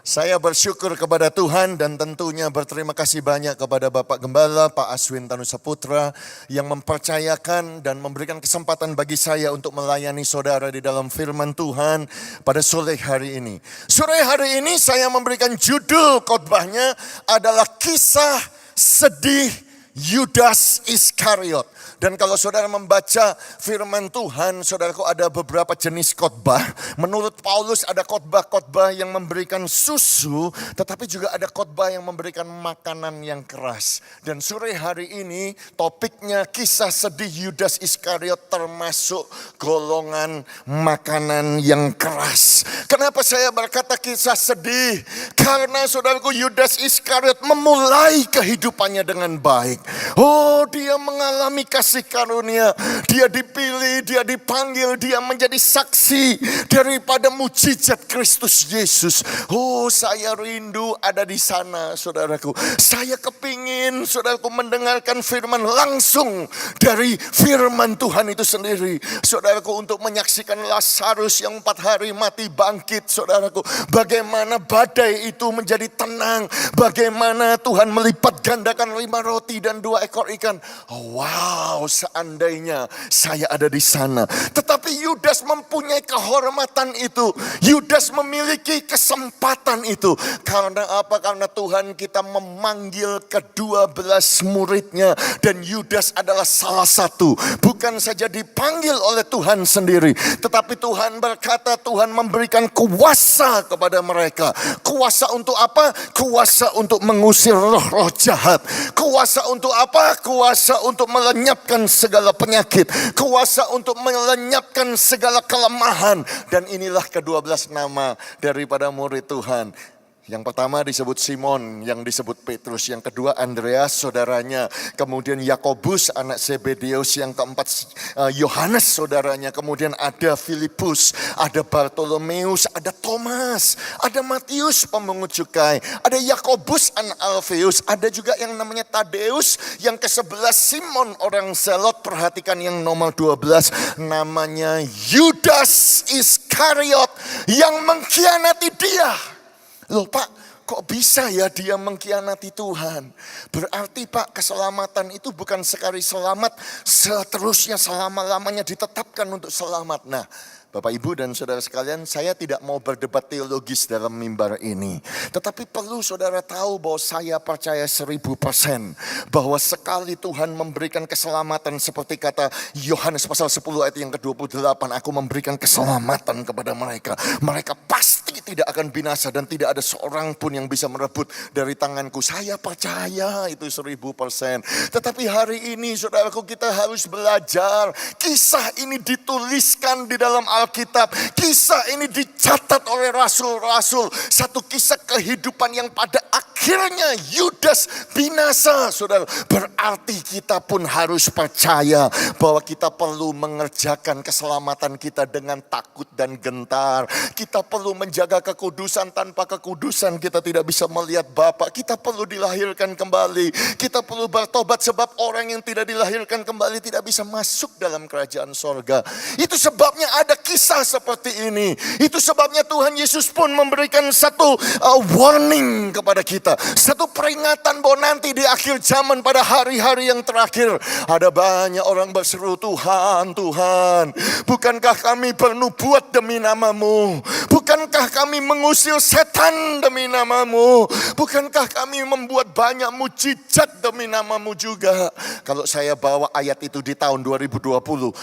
Saya bersyukur kepada Tuhan dan tentunya berterima kasih banyak kepada Bapak Gembala, Pak Aswin Tanusaputra yang mempercayakan dan memberikan kesempatan bagi saya untuk melayani saudara di dalam firman Tuhan pada sore hari ini. Sore hari ini saya memberikan judul khotbahnya adalah kisah sedih Yudas Iskariot. Dan kalau saudara membaca firman Tuhan, saudaraku, ada beberapa jenis khotbah. Menurut Paulus ada khotbah-khotbah yang memberikan susu, tetapi juga ada khotbah yang memberikan makanan yang keras. Dan sore hari ini topiknya kisah sedih Yudas Iskariot termasuk golongan makanan yang keras. Kenapa saya berkata kisah sedih? Karena saudaraku, Yudas Iskariot memulai kehidupannya dengan baik. Oh, dia mengalami kasih karunia, dia dipilih, dia dipanggil, dia menjadi saksi daripada mujizat Kristus Yesus. Oh, saya rindu ada di sana, saudaraku. Saya kepingin saudaraku mendengarkan firman langsung dari firman Tuhan itu sendiri, saudaraku, untuk menyaksikan Lazarus yang 4 hari mati bangkit, saudaraku. Bagaimana badai itu menjadi tenang, bagaimana Tuhan melipat gandakan 5 roti dan 2 ekor ikan. Oh, wow, seandainya saya ada di sana. Tetapi Yudas mempunyai kehormatan itu. Yudas memiliki kesempatan itu. Karena apa? Karena Tuhan kita memanggil ke-12 muridnya. Dan Yudas adalah salah satu. Bukan saja dipanggil oleh Tuhan sendiri. Tetapi Tuhan berkata, Tuhan memberikan kuasa kepada mereka. Kuasa untuk apa? Kuasa untuk mengusir roh-roh jahat. Kuasa untuk apa? Kuasa untuk melenyapkan segala penyakit, kuasa untuk melenyapkan segala kelemahan. Dan inilah ke-12 nama daripada murid Tuhan. Yang pertama disebut Simon, yang disebut Petrus, yang kedua Andreas saudaranya, kemudian Yakobus anak Zebedeus, yang keempat Yohanes saudaranya, kemudian ada Filipus, ada Bartolomeus, ada Thomas, ada Matius pemungut cukai, ada Yakobus anak Alfeus, ada juga yang namanya Tadeus, yang ke-11 Simon orang Zelot. Perhatikan yang nomor 12 namanya Yudas Iskariot yang mengkhianati dia. Loh Pak, kok bisa ya dia mengkhianati Tuhan? Berarti Pak, keselamatan itu bukan sekali selamat, seterusnya selama-lamanya ditetapkan untuk selamat. Nah, Bapak, Ibu, dan saudara sekalian, saya tidak mau berdebat teologis dalam mimbar ini. Tetapi perlu saudara tahu bahwa saya percaya 1000% bahwa sekali Tuhan memberikan keselamatan seperti kata Yohanes pasal 10 ayat yang ke-28, aku memberikan keselamatan kepada mereka. Mereka pasti tidak akan binasa dan tidak ada seorang pun yang bisa merebut dari tanganku. Saya percaya itu 1000%. Tetapi hari ini saudaraku, kita harus belajar. Kisah ini dituliskan di dalam Alkitab. Kisah ini dicatat oleh rasul-rasul. Satu kisah kehidupan yang pada akhirnya Yudas binasa, saudara. Berarti kita pun harus percaya bahwa kita perlu mengerjakan keselamatan kita dengan takut dan gentar. Kita perlu menjaga kekudusan. Tanpa kekudusan kita tidak bisa melihat Bapa. Kita perlu dilahirkan kembali. Kita perlu bertobat, sebab orang yang tidak dilahirkan kembali tidak bisa masuk dalam kerajaan sorga. Itu sebabnya ada kisah seperti ini. Itu sebabnya Tuhan Yesus pun memberikan satu warning kepada kita. Satu peringatan bahwa nanti di akhir zaman pada hari hari-hari yang terakhir ada banyak orang berseru, Tuhan, Tuhan, bukankah kami bernubuat demi nama-Mu? Bukankah kami mengusir setan demi nama-Mu? Bukankah kami membuat banyak mujizat demi nama-Mu juga? Kalau saya bawa ayat itu di tahun 2020,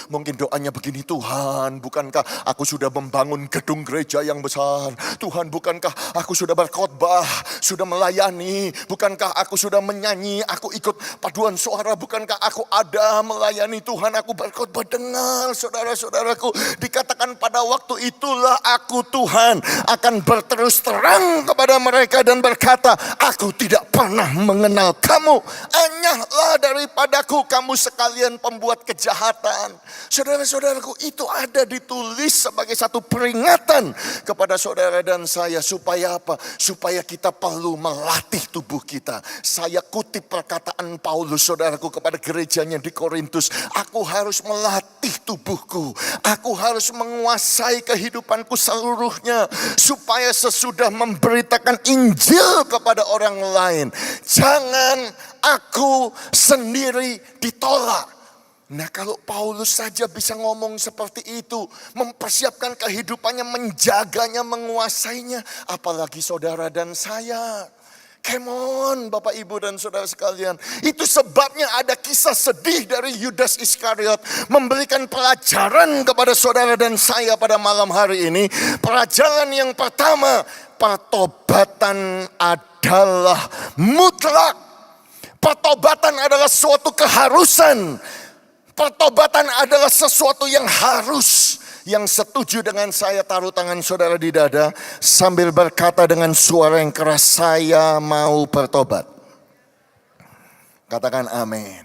mungkin doanya begini, Tuhan, bukankah aku sudah membangun gedung gereja yang besar? Tuhan, bukankah aku sudah berkhotbah, sudah melayani? Bukankah aku sudah menyanyi, aku ikut paduan suara? Bukankah aku ada melayani? Tuhan, aku berkhotbah. Dengar saudara-saudaraku, dikatakan pada waktu itulah aku Tuhan akan berterus terang kepada mereka dan berkata, aku tidak pernah mengenal kamu. Enyahlah daripadaku kamu sekalian pembuat kejahatan. Saudara-saudaraku, itu ada ditulis sebagai satu peringatan kepada saudara dan saya. Supaya apa? Supaya kita perlu melatih tubuh kita. Saya kutip perkataan Paulus, saudaraku, kepada gerejanya di Korintus. Aku harus melatih tubuhku. Aku harus menguasai kehidupanku seluruhnya. Supaya sesudah memberitakan Injil kepada orang lain, jangan aku sendiri ditolak. Nah, kalau Paulus saja bisa ngomong seperti itu, mempersiapkan kehidupannya, menjaganya, menguasainya, apalagi saudara dan saya. Come on, Bapak, Ibu, dan saudara sekalian. Itu sebabnya ada kisah sedih dari Yudas Iskariot memberikan pelajaran kepada saudara dan saya pada malam hari ini. Pelajaran yang pertama, pertobatan adalah mutlak. Pertobatan adalah suatu keharusan. Pertobatan adalah sesuatu yang harus. Yang setuju dengan saya, taruh tangan saudara di dada sambil berkata dengan suara yang keras, saya mau bertobat. Katakan amin.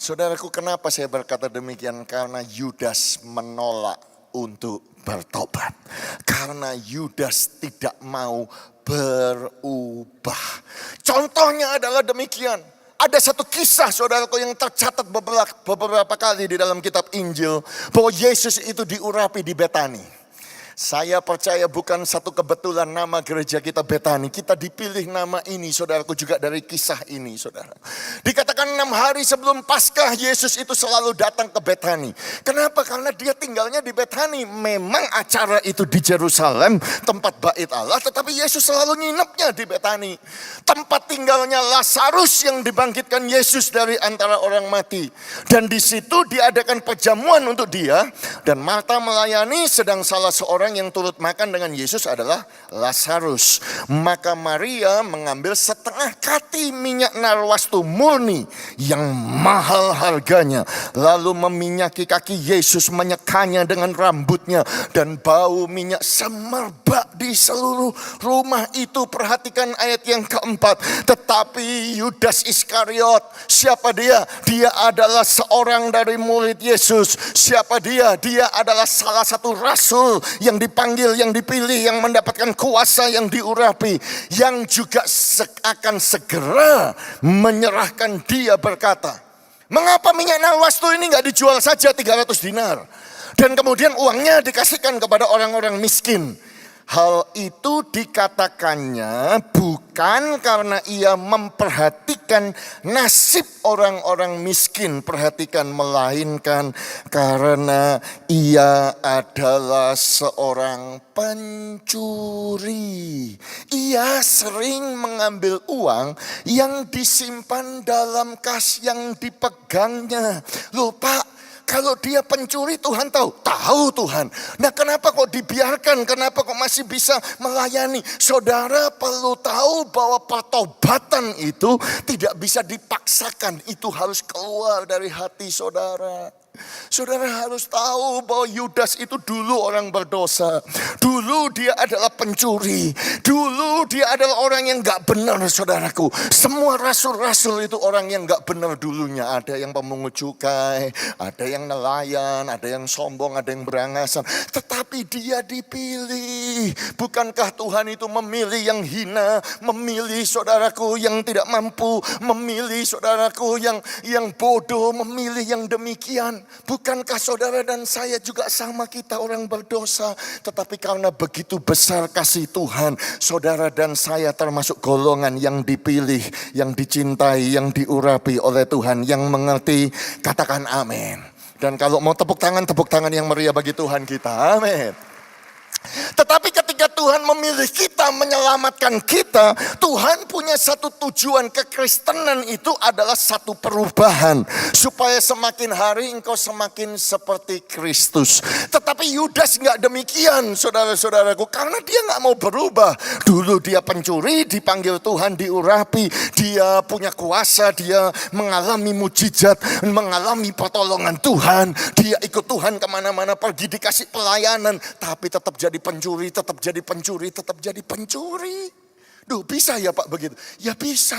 Saudaraku, kenapa saya berkata demikian? Karena Yudas menolak untuk bertobat. Karena Yudas tidak mau berubah. Contohnya adalah demikian. Ada satu kisah, saudaraku, yang tercatat beberapa kali di dalam kitab Injil, bahwa Yesus itu diurapi di Betani. Saya percaya bukan satu kebetulan nama gereja kita Betani. Kita dipilih nama ini, saudaraku, juga dari kisah ini, saudara. Dikatakan 6 hari sebelum Paskah, Yesus itu selalu datang ke Betani. Kenapa? Karena dia tinggalnya di Betani. Memang acara itu di Yerusalem, tempat bait Allah, tetapi Yesus selalu nginepnya di Betani. Tempat tinggalnya Lazarus yang dibangkitkan Yesus dari antara orang mati. Dan di situ diadakan perjamuan untuk dia. Dan Marta melayani, sedang salah seorang yang turut makan dengan Yesus adalah Lazarus. Maka Maria mengambil setengah kati minyak narwastu murni yang mahal harganya. Lalu meminyaki kaki Yesus, menyekanya dengan rambutnya. Dan bau minyak semerbak di seluruh rumah itu. Perhatikan ayat yang keempat. Tetapi Yudas Iskariot, siapa dia? Dia adalah seorang dari murid Yesus. Siapa dia? Dia adalah salah satu rasul yang dipanggil, yang dipilih, yang mendapatkan kuasa, yang diurapi, yang juga akan segera menyerahkan dia, berkata, mengapa minyak narwastu ini gak dijual saja 300 dinar? Dan kemudian uangnya dikasihkan kepada orang-orang miskin. Hal itu dikatakannya bukan karena ia memperhatikan nasib orang-orang miskin. Perhatikan, melainkan karena ia adalah seorang pencuri. Ia sering mengambil uang yang disimpan dalam kas yang dipegangnya. Loh Pak, kalau dia pencuri, Tuhan tahu? Tahu Tuhan. Nah, kenapa kok dibiarkan? Kenapa kok masih bisa melayani? Saudara perlu tahu bahwa pertobatan itu tidak bisa dipaksakan. Itu harus keluar dari hati saudara. Saudara harus tahu bahwa Yudas itu dulu orang berdosa. Dulu dia adalah pencuri. Dulu dia adalah orang yang gak benar, saudaraku. Semua rasul-rasul itu orang yang gak benar dulunya. Ada yang pemungut cukai, ada yang nelayan, ada yang sombong, ada yang berangasan. Tetapi dia dipilih. Bukankah Tuhan itu memilih yang hina, memilih saudaraku yang tidak mampu, memilih saudaraku yang bodoh, memilih yang demikian. bukankah saudara dan saya juga sama, kita orang berdosa. Tetapi karena begitu besar kasih Tuhan, saudara dan saya termasuk golongan yang dipilih, yang dicintai, yang diurapi oleh Tuhan, yang mengerti. Katakan amin. Dan kalau mau tepuk tangan yang meriah bagi Tuhan kita. Amin. Tetapi ketika Tuhan memilih kita, menyelamatkan kita, Tuhan punya satu tujuan. Kekristenan itu adalah satu perubahan, supaya semakin hari engkau semakin seperti Kristus. Tetapi Yudas gak demikian, saudara-saudaraku, karena dia gak mau berubah. Dulu dia pencuri, dipanggil Tuhan, diurapi, dia punya kuasa, dia mengalami mujizat, mengalami pertolongan Tuhan, dia ikut Tuhan kemana-mana pergi, dikasih pelayanan, tapi tetap jadi pencuri, tetap jadi pencuri, tetap jadi pencuri. Duh, bisa ya Pak begitu? Ya bisa.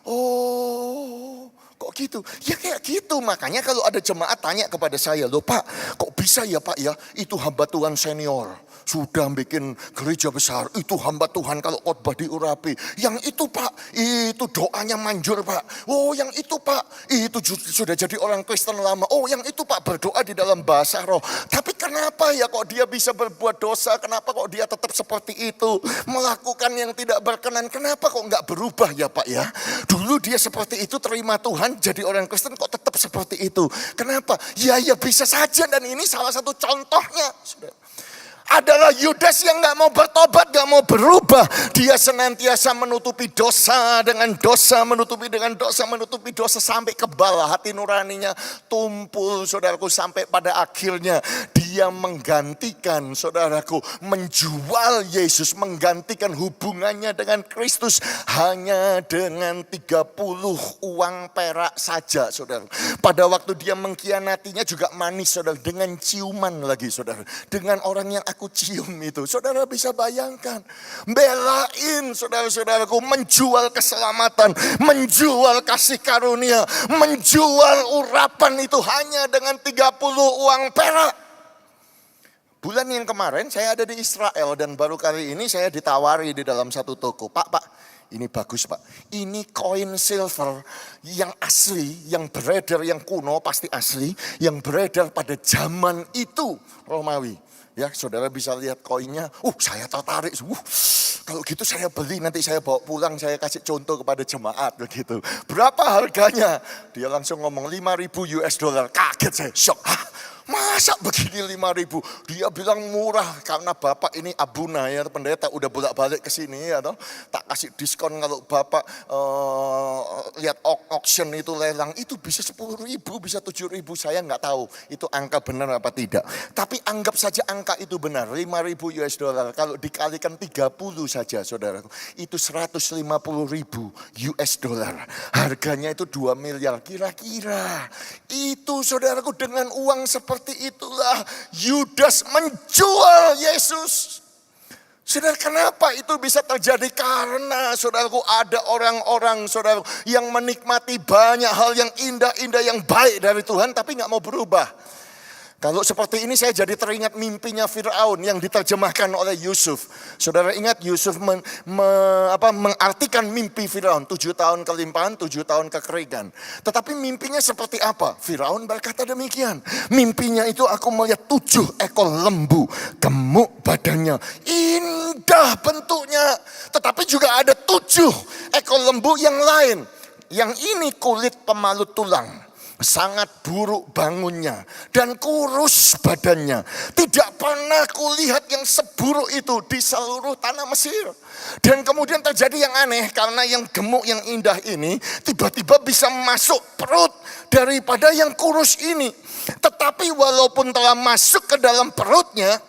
Oh, kok gitu? Ya kayak gitu. Makanya kalau ada jemaat tanya kepada saya, loh Pak, kok bisa ya Pak ya? Itu hamba Tuhan senior, sudah bikin gereja besar, itu hamba Tuhan kalau khotbah diurapi. Yang itu Pak, itu doanya manjur Pak. Oh yang itu Pak, itu sudah jadi orang Kristen lama. Oh yang itu Pak, berdoa di dalam bahasa roh. Tapi kenapa ya kok dia bisa berbuat dosa? Kenapa kok dia tetap seperti itu? Melakukan yang tidak berkenan. Kenapa kok nggak berubah ya Pak ya? Dulu dia seperti itu, terima Tuhan, jadi orang Kristen, kok tetap seperti itu. Kenapa? Ya bisa saja, dan ini salah satu contohnya. Adalah Yudas yang gak mau bertobat, gak mau berubah. Dia senantiasa menutupi dosa dengan dosa, menutupi dengan dosa, menutupi dosa, sampai kebal hati nuraninya tumpul, saudaraku, sampai pada akhirnya dia menggantikan, saudaraku, menjual Yesus, menggantikan hubungannya dengan Kristus hanya dengan 30 uang perak saja, saudara. Pada waktu dia mengkhianatinya juga manis, saudara, dengan ciuman lagi, saudara, dengan orang yang aku cium itu. Saudara bisa bayangkan, belain saudara-saudaraku, menjual keselamatan, menjual kasih karunia, menjual urapan itu hanya dengan 30 uang perak. Bulan yang kemarin saya ada di Israel, dan baru kali ini saya ditawari di dalam satu toko. Pak, ini bagus Pak. Ini koin silver yang asli, yang beredar, yang kuno, pasti asli, yang beredar pada zaman itu Romawi. Ya, saudara bisa lihat koinnya. Saya tertarik. Kalau gitu saya beli, nanti saya bawa pulang, saya kasih contoh kepada jemaat begitu. Berapa harganya? Dia langsung ngomong $5.000. Kaget saya, shock. Masa begini 5.000? Dia bilang murah karena Bapak ini abuna ya, pendeta udah bolak-balik ke sini ya toh. Tak kasih diskon kalau Bapak lihat auction itu, lelang itu bisa 10.000, bisa 7.000, saya nggak tahu itu angka benar apa tidak. Tapi anggap saja angka itu benar, $5.000. Kalau dikalikan 30 saja saudaraku, itu $150.000. Harganya itu 2 miliar kira-kira. Itu saudaraku, dengan uang seperti itulah Yudas menjual Yesus. Saudara, kenapa itu bisa terjadi? Karena saudaraku, ada orang-orang saudaraku yang menikmati banyak hal yang indah-indah, yang baik dari Tuhan, tapi gak mau berubah. Kalau seperti ini saya jadi teringat mimpinya Firaun yang diterjemahkan oleh Yusuf. Saudara ingat Yusuf mengartikan mimpi Firaun, 7 tahun kelimpahan, 7 tahun kekeringan. Tetapi mimpinya seperti apa? Firaun berkata demikian. Mimpinya itu, aku melihat 7 ekor lembu, gemuk badannya, indah bentuknya. Tetapi juga ada 7 ekor lembu yang lain. Yang ini kulit pemalut tulang, sangat buruk bangunnya dan kurus badannya. Tidak pernah kulihat yang seburuk itu di seluruh tanah Mesir. Dan kemudian terjadi yang aneh, karena yang gemuk yang indah ini tiba-tiba bisa masuk perut daripada yang kurus ini. Tetapi walaupun telah masuk ke dalam perutnya,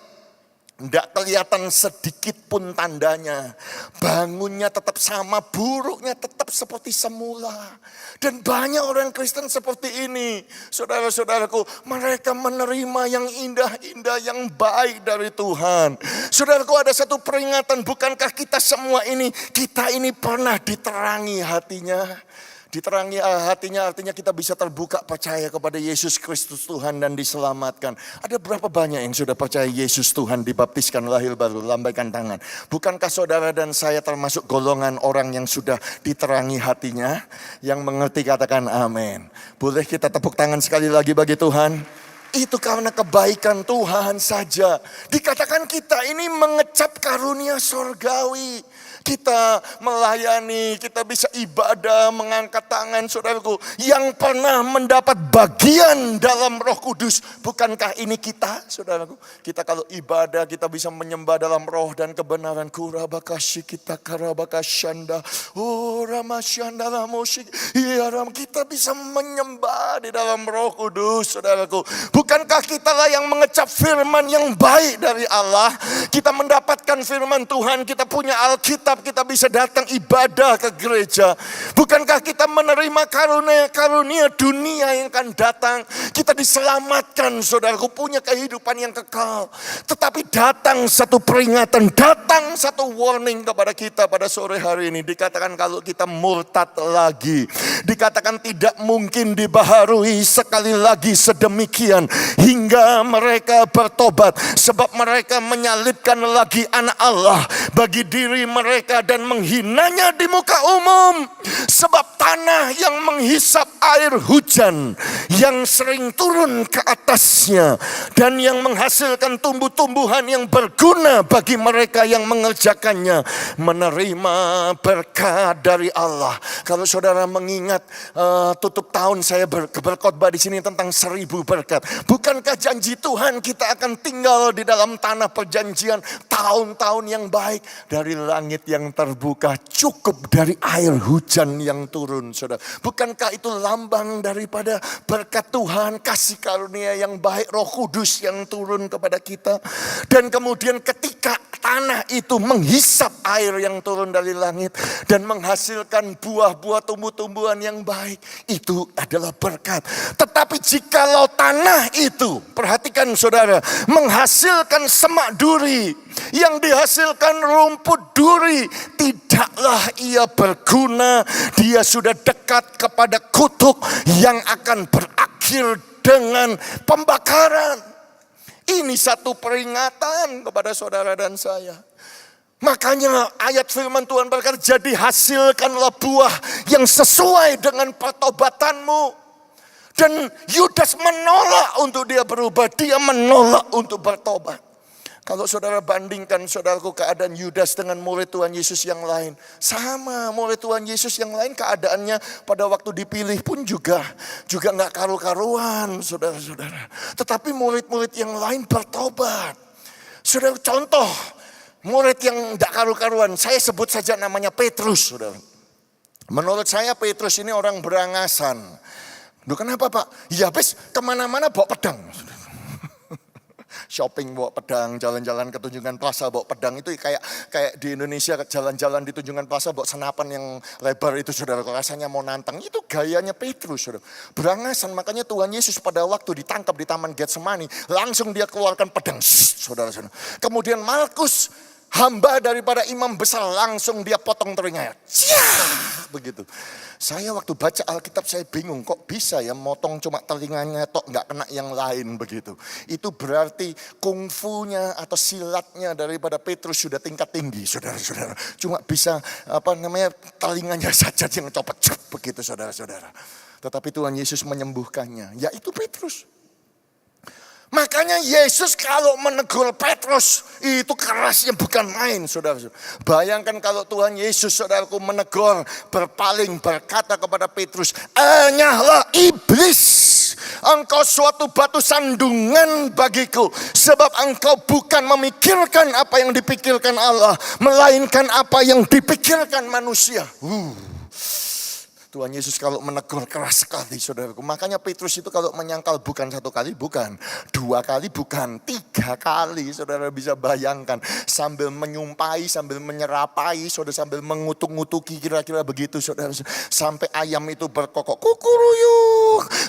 tidak kelihatan sedikit pun tandanya. Bangunnya tetap sama, buruknya tetap seperti semula. Dan banyak orang Kristen seperti ini. Saudara-saudaraku, mereka menerima yang indah-indah, yang baik dari Tuhan. Saudaraku, ada satu peringatan, bukankah kita semua ini, kita ini pernah diterangi hatinya? Diterangi hatinya artinya kita bisa terbuka percaya kepada Yesus Kristus Tuhan dan diselamatkan. Ada berapa banyak yang sudah percaya Yesus Tuhan, dibaptiskan, lahir baru? Lambaikan tangan. Bukankah saudara dan saya termasuk golongan orang yang sudah diterangi hatinya? Yang mengerti katakan amin. Boleh kita tepuk tangan sekali lagi bagi Tuhan? Itu karena kebaikan Tuhan saja. Dikatakan kita ini mengecap karunia sorgawi. Kita melayani, kita bisa ibadah, mengangkat tangan, saudaraku. Yang pernah mendapat bagian dalam Roh Kudus. Bukankah ini kita, saudaraku? Kita kalau ibadah, kita bisa menyembah dalam roh dan kebenaran. Kurabakashi kita karabakashanda. Oh ramasyanda ramoshik. Iya ram, kita bisa menyembah di dalam Roh Kudus, saudaraku. Bukankah kitalah yang mengecap firman yang baik dari Allah? Kita mendapatkan firman Tuhan, kita punya Alkitab, kita bisa datang ibadah ke gereja. Bukankah kita menerima karunia dunia yang akan datang? Kita diselamatkan, saudaraku, punya kehidupan yang kekal. Tetapi datang satu peringatan, datang satu warning kepada kita pada sore hari ini. Dikatakan kalau kita murtad lagi, dikatakan tidak mungkin dibaharui sekali lagi sedemikian hingga mereka bertobat, sebab mereka menyalibkan lagi anak Allah bagi diri mereka dan menghinanya di muka umum. Sebab tanah yang menghisap air hujan yang sering turun ke atasnya dan yang menghasilkan tumbuh-tumbuhan yang berguna bagi mereka yang mengerjakannya menerima berkat dari Allah. Kalau saudara mengingat tutup tahun saya berkhotbah di sini tentang 1000 berkat. Bukankah janji Tuhan kita akan tinggal di dalam tanah perjanjian tahun-tahun yang baik, dari langit yang terbuka, cukup dari air hujan yang turun, saudara. Bukankah itu lambang daripada berkat Tuhan, kasih karunia yang baik, Roh Kudus yang turun kepada kita. Dan kemudian ketika tanah itu menghisap air yang turun dari langit dan menghasilkan buah-buah tumbuh-tumbuhan yang baik, itu adalah berkat. Tetapi jikalau tanah itu, perhatikan saudara, menghasilkan semak duri, yang dihasilkan rumput duri, tidaklah ia berguna. Dia sudah dekat kepada kutuk yang akan berakhir dengan pembakaran. Ini satu peringatan kepada saudara dan saya. Makanya ayat firman Tuhan berkata, jadi hasilkanlah buah yang sesuai dengan pertobatanmu. Dan Yudas menolak untuk dia berubah, dia menolak untuk bertobat. Kalau saudara bandingkan, saudaraku, keadaan Yudas dengan murid Tuhan Yesus yang lain, sama. Murid Tuhan Yesus yang lain keadaannya pada waktu dipilih pun juga nggak karu-karuan, saudara-saudara. Tetapi murid-murid yang lain bertobat. Saudara, contoh murid yang nggak karu-karuan, saya sebut saja namanya Petrus, saudara. Menurut saya Petrus ini orang berangasan. Duh, kenapa Pak? Ya habis kemana-mana bawa pedang. Shopping bawa pedang, jalan-jalan ke Tunjungan Plaza bawa pedang, itu kayak di Indonesia jalan-jalan di Tunjungan Plaza bawa senapan yang lebar itu, saudara, rasanya mau nantang. Itu gayanya Petrus, saudara. Berangasan. Makanya Tuhan Yesus pada waktu ditangkap di Taman Getsemani, langsung dia keluarkan pedang, saudara-saudara. Kemudian Markus, hamba daripada imam besar, langsung dia potong telinganya. Begitu. Saya waktu baca Alkitab saya bingung, kok bisa ya motong cuma telinganya tok, nggak kena yang lain begitu. Itu berarti kungfunya atau silatnya daripada Petrus sudah tingkat tinggi, saudara-saudara. Cuma bisa telinganya saja yang copot begitu, saudara-saudara. Tetapi Tuhan Yesus menyembuhkannya, yaitu Petrus. Makanya Yesus kalau menegur Petrus itu kerasnya bukan main, saudara. Bayangkan kalau Tuhan Yesus, saudaraku, menegur, berpaling, berkata kepada Petrus, "Enyahlah iblis, engkau suatu batu sandungan bagiku, sebab engkau bukan memikirkan apa yang dipikirkan Allah, melainkan apa yang dipikirkan manusia." Tuhan Yesus kalau menegur keras sekali, saudaraku. Makanya Petrus itu kalau menyangkal bukan 1 kali, bukan 2 kali, bukan 3 kali. Saudara bisa bayangkan, sambil menyumpai, sambil menyerapai, saudara, sambil mengutuk-ngutuki, kira-kira begitu, saudara. Sampai ayam itu berkokok, kukuruyu,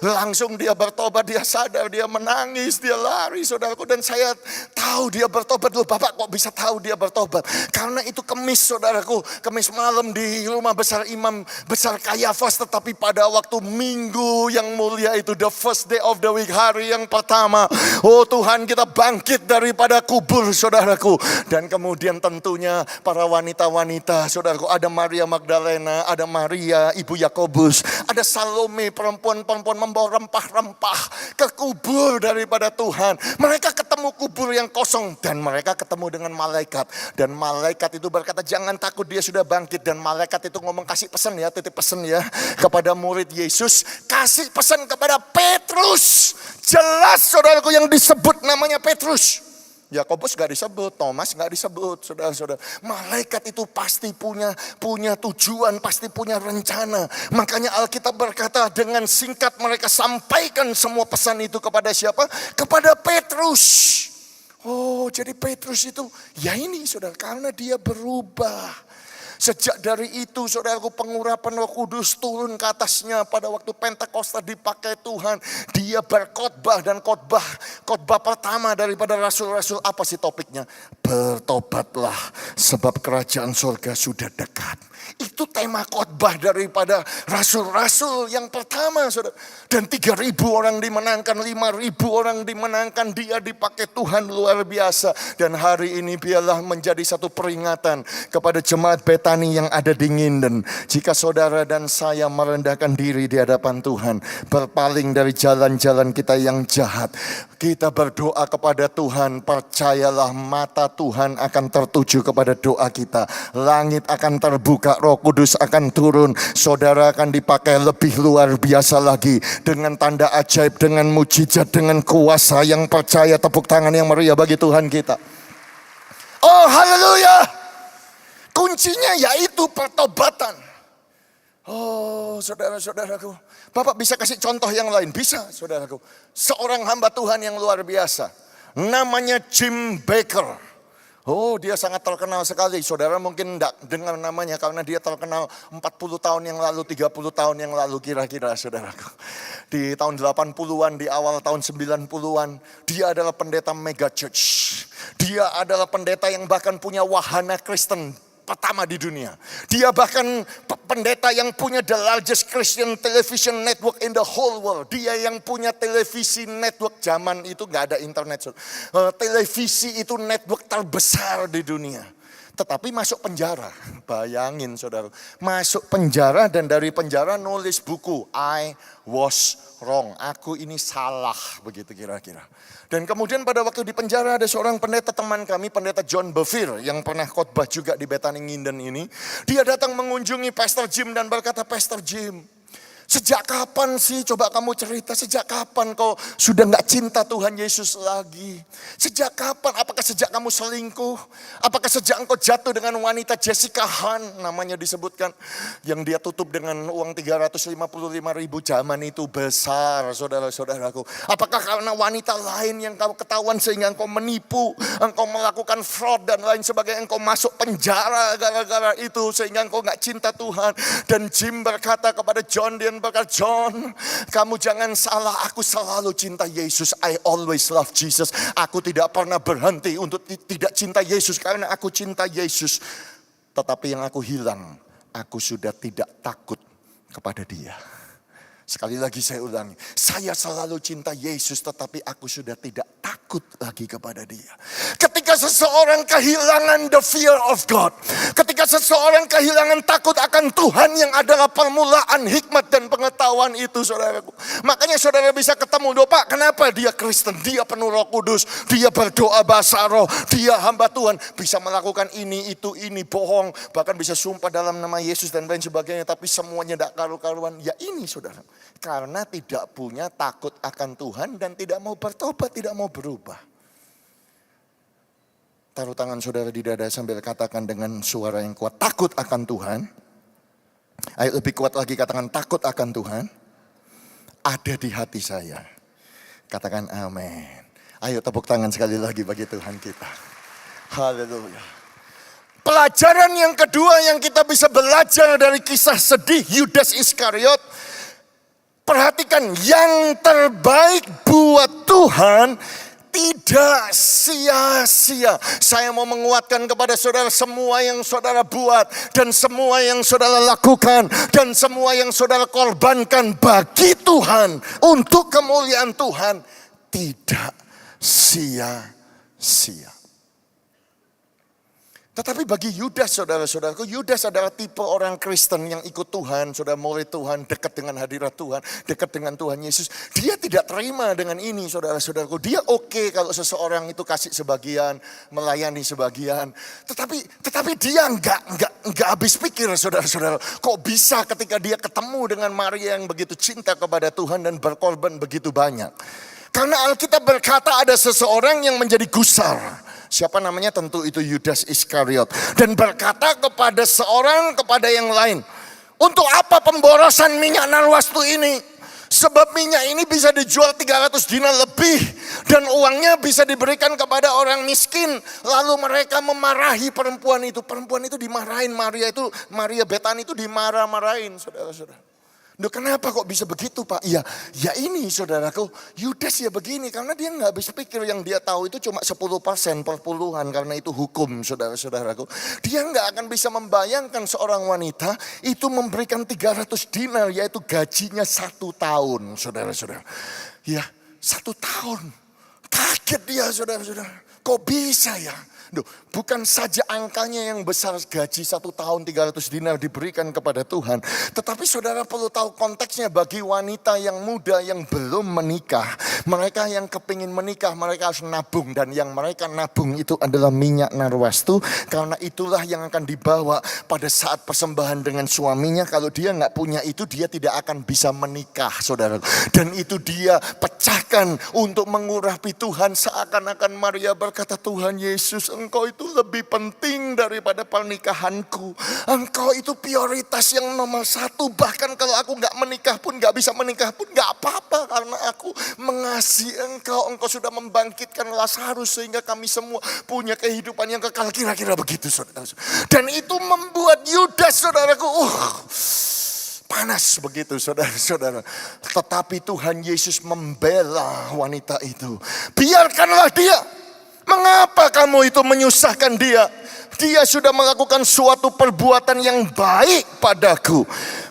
Langsung dia bertobat, dia sadar, dia menangis, dia lari saudaraku. Dan saya tahu dia bertobat. Loh Bapak kok bisa tahu dia bertobat? Karena itu Kemis saudaraku. Kemis malam di rumah besar Imam Besar Kayafas. Tetapi pada waktu Minggu yang mulia itu, the first day of the week, hari yang pertama. Oh Tuhan, kita bangkit daripada kubur saudaraku. Dan kemudian tentunya para wanita-wanita saudaraku. Ada Maria Magdalena, ada Maria ibu Yakobus, ada Salome, perempuan-perempuan membawa rempah-rempah ke kubur daripada Tuhan. Mereka ketemu kubur yang kosong dan mereka ketemu dengan malaikat. Dan malaikat itu berkata, jangan takut, dia sudah bangkit. Dan malaikat itu ngomong, kasih pesan ya, titip pesan ya kepada murid Yesus. Kasih pesan kepada Petrus. Jelas saudaraku yang disebut namanya Petrus. Yakobus gak disebut, Thomas gak disebut, saudara-saudara. Malaikat itu pasti punya tujuan, pasti punya rencana. Makanya Alkitab berkata dengan singkat mereka sampaikan semua pesan itu kepada siapa? Kepada Petrus. Oh, jadi Petrus itu, ya ini saudara, karena dia berubah. Sejak dari itu saudaraku, pengurapan Roh Kudus turun ke atasnya pada waktu Pentakosta dipakai Tuhan. Dia berkhotbah dan khotbah pertama daripada rasul-rasul, apa sih topiknya? Bertobatlah sebab kerajaan surga sudah dekat. Itu tema khotbah daripada rasul-rasul yang pertama saudara. Dan 3.000 orang dimenangkan, 5.000 orang dimenangkan. Dia dipakai Tuhan luar biasa. Dan hari ini biarlah menjadi satu peringatan kepada jemaat Betani yang ada di Nginden. Jika saudara dan saya merendahkan diri di hadapan Tuhan, berpaling dari jalan-jalan kita yang jahat, kita berdoa kepada Tuhan, percayalah mata Tuhan akan tertuju kepada doa kita. Langit akan terbuka, Roh Kudus akan turun. Saudara akan dipakai lebih luar biasa lagi. Dengan tanda ajaib, dengan mujizat, dengan kuasa yang percaya. Tepuk tangan yang meriah bagi Tuhan kita. Oh haleluya. Kuncinya yaitu pertobatan. Oh saudara-saudaraku. Bapak bisa kasih contoh yang lain? Bisa saudaraku. Seorang hamba Tuhan yang luar biasa. Namanya Jim Baker. Oh dia sangat terkenal sekali. Saudara mungkin tidak dengar namanya karena dia terkenal 40 tahun yang lalu, 30 tahun yang lalu kira-kira saudaraku. Di tahun 80-an, di awal tahun 90-an. Dia adalah pendeta mega church. Dia adalah pendeta yang bahkan punya wahana Kristen pertama di dunia. Dia bahkan pendeta yang punya the largest Christian television network in the whole world. Dia yang punya televisi network, zaman itu gak ada internet. Televisi itu network terbesar di dunia. Tetapi masuk penjara. Bayangin saudara. Masuk penjara dan dari penjara nulis buku. I was wrong. Aku ini salah. Begitu kira-kira. Dan kemudian pada waktu di penjara ada seorang pendeta teman kami, pendeta John Bevere yang pernah khotbah juga di Betani Nginden ini. Dia datang mengunjungi Pastor Jim dan berkata, Pastor Jim, sejak kapan sih, coba kamu cerita, sejak kapan kau sudah gak cinta Tuhan Yesus lagi? Sejak kapan? Apakah sejak kamu selingkuh? Apakah sejak engkau jatuh dengan wanita Jessica Hahn, namanya disebutkan, yang dia tutup dengan uang 355.000 zaman itu besar, saudara-saudaraku. Apakah karena wanita lain yang kau ketahuan sehingga engkau menipu, engkau melakukan fraud dan lain sebagainya, engkau masuk penjara gara-gara itu sehingga engkau gak cinta Tuhan? Dan Jim berkata kepada John, dia berkata, John, kamu jangan salah, aku selalu cinta Yesus. I always love Jesus. Aku tidak pernah berhenti untuk tidak cinta Yesus karena aku cinta Yesus. Tetapi yang aku hilang, aku sudah tidak takut kepada dia. Sekali lagi saya ulangi, saya selalu cinta Yesus tetapi aku sudah tidak takut lagi kepada dia. Ketika seseorang kehilangan the fear of God, ketika seseorang kehilangan takut akan Tuhan yang adalah permulaan hikmat dan pengetahuan itu saudaraku. Makanya saudara bisa ketemu, loh Pak kenapa dia Kristen, dia penuh Roh Kudus, dia berdoa bahasa roh, dia hamba Tuhan, bisa melakukan ini, itu, ini, bohong, bahkan bisa sumpah dalam nama Yesus dan lain sebagainya, tapi semuanya tidak karu-karuan. Ya ini saudara. Karena tidak punya takut akan Tuhan dan tidak mau bertobat, tidak mau berubah. Taruh tangan saudara di dada sambil katakan dengan suara yang kuat, takut akan Tuhan. Ayo lebih kuat lagi katakan, takut akan Tuhan ada di hati saya. Katakan amin. Ayo tepuk tangan sekali lagi bagi Tuhan kita. Haleluya. Pelajaran yang kedua yang kita bisa belajar dari kisah sedih Yudas Iskariot, Perhatikan, yang terbaik buat Tuhan tidak sia-sia. Saya mau menguatkan kepada saudara, semua yang saudara buat dan semua yang saudara lakukan dan semua yang saudara korbankan bagi Tuhan untuk kemuliaan Tuhan tidak sia-sia. Tetapi bagi Yudas, saudara-saudaraku, Yudas adalah tipe orang Kristen yang ikut Tuhan, sudah mulai Tuhan, dekat dengan hadirat Tuhan, dekat dengan Tuhan Yesus. Dia tidak terima dengan ini, saudara-saudaraku. Dia oke kalau seseorang itu kasih sebagian, melayani sebagian. Tetapi dia enggak habis pikir, saudara-saudara. Kok bisa ketika dia ketemu dengan Maria yang begitu cinta kepada Tuhan dan berkorban begitu banyak. Karena Alkitab berkata ada seseorang yang menjadi gusar. Siapa namanya? Tentu itu Yudas Iskariot. Dan berkata kepada yang lain, untuk apa pemborosan minyak narwastu ini? Sebab minyak ini bisa dijual 300 dinar lebih. Dan uangnya bisa diberikan kepada orang miskin. Lalu mereka memarahi perempuan itu. Perempuan itu dimarahin, Maria Betani itu dimarah-marahin, saudara-saudara. Duh, kenapa kok bisa begitu, Pak? Ya ini saudaraku, Yudas ya begini. Karena dia gak habis pikir, yang dia tahu itu cuma 10% per puluhan. Karena itu hukum, saudara-saudaraku. Dia gak akan bisa membayangkan seorang wanita itu memberikan 300 dinar, yaitu gajinya 1 tahun, saudara-saudara. Ya, 1 tahun. Kaget dia, saudara-saudara. Kok bisa ya? Duh, bukan saja angkanya yang besar, gaji 1 tahun 300 dinar diberikan kepada Tuhan. Tetapi saudara perlu tahu konteksnya bagi wanita yang muda yang belum menikah. Mereka yang kepingin menikah, mereka harus nabung. Dan yang mereka nabung itu adalah minyak narwastu. Karena itulah yang akan dibawa pada saat persembahan dengan suaminya. Kalau dia gak punya itu, dia tidak akan bisa menikah, saudara. Dan itu dia pecahkan untuk mengurapi Tuhan. Seakan-akan Maria berkata, Tuhan Yesus, Engkau itu lebih penting daripada pernikahanku. Engkau itu prioritas yang nomor 1. Bahkan kalau aku gak menikah pun, gak bisa menikah pun, gak apa-apa. Karena aku mengasihi Engkau. Engkau sudah membangkitkan Lazarus sehingga kami semua punya kehidupan yang kekal. Kira-kira begitu, saudara. Dan itu membuat Yudas, saudaraku, panas begitu, saudara-saudara. Tetapi Tuhan Yesus membela wanita itu. Biarkanlah dia. Mengapa kamu itu menyusahkan dia? Dia sudah melakukan suatu perbuatan yang baik padaku.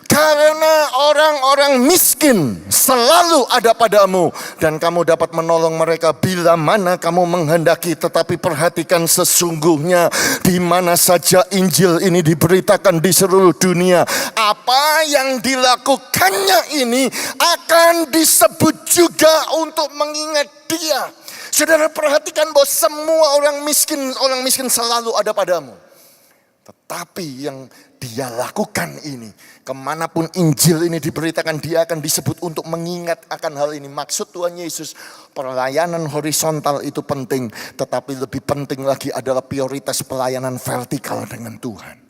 Karena orang-orang miskin selalu ada padamu. Dan kamu dapat menolong mereka bila mana kamu menghendaki. Tetapi perhatikan, sesungguhnya di mana saja Injil ini diberitakan di seluruh dunia, apa yang dilakukannya ini akan disebut juga untuk mengingat dia. Saudara perhatikan bahwa semua orang miskin selalu ada padamu. Tetapi yang dia lakukan ini, kemanapun Injil ini diberitakan, dia akan disebut untuk mengingat akan hal ini. Maksud Tuhan Yesus, pelayanan horizontal itu penting. Tetapi lebih penting lagi adalah prioritas pelayanan vertikal dengan Tuhan.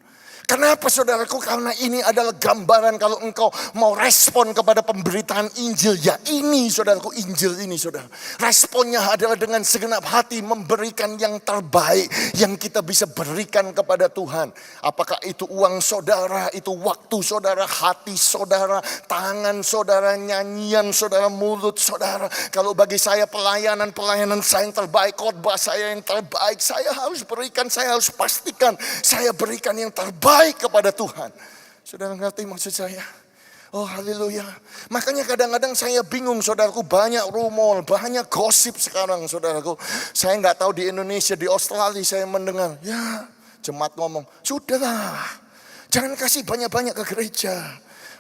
Kenapa, saudaraku? Karena ini adalah gambaran kalau engkau mau respon kepada pemberitaan Injil. Ya ini, saudaraku, Injil ini, saudara. Responnya adalah dengan segenap hati memberikan yang terbaik yang kita bisa berikan kepada Tuhan. Apakah itu uang saudara, itu waktu saudara, hati saudara, tangan saudara, nyanyian saudara, mulut saudara. Kalau bagi saya pelayanan saya yang terbaik, khotbah saya yang terbaik, saya harus berikan, saya harus pastikan saya berikan yang terbaik kepada Tuhan. Saudara ngerti maksud saya? Oh haleluya. Makanya kadang-kadang saya bingung, saudaraku, banyak rumor, banyak gosip sekarang, saudaraku. Saya gak tahu di Indonesia, di Australia saya mendengar, ya jemaat ngomong, sudahlah, jangan kasih banyak-banyak ke gereja.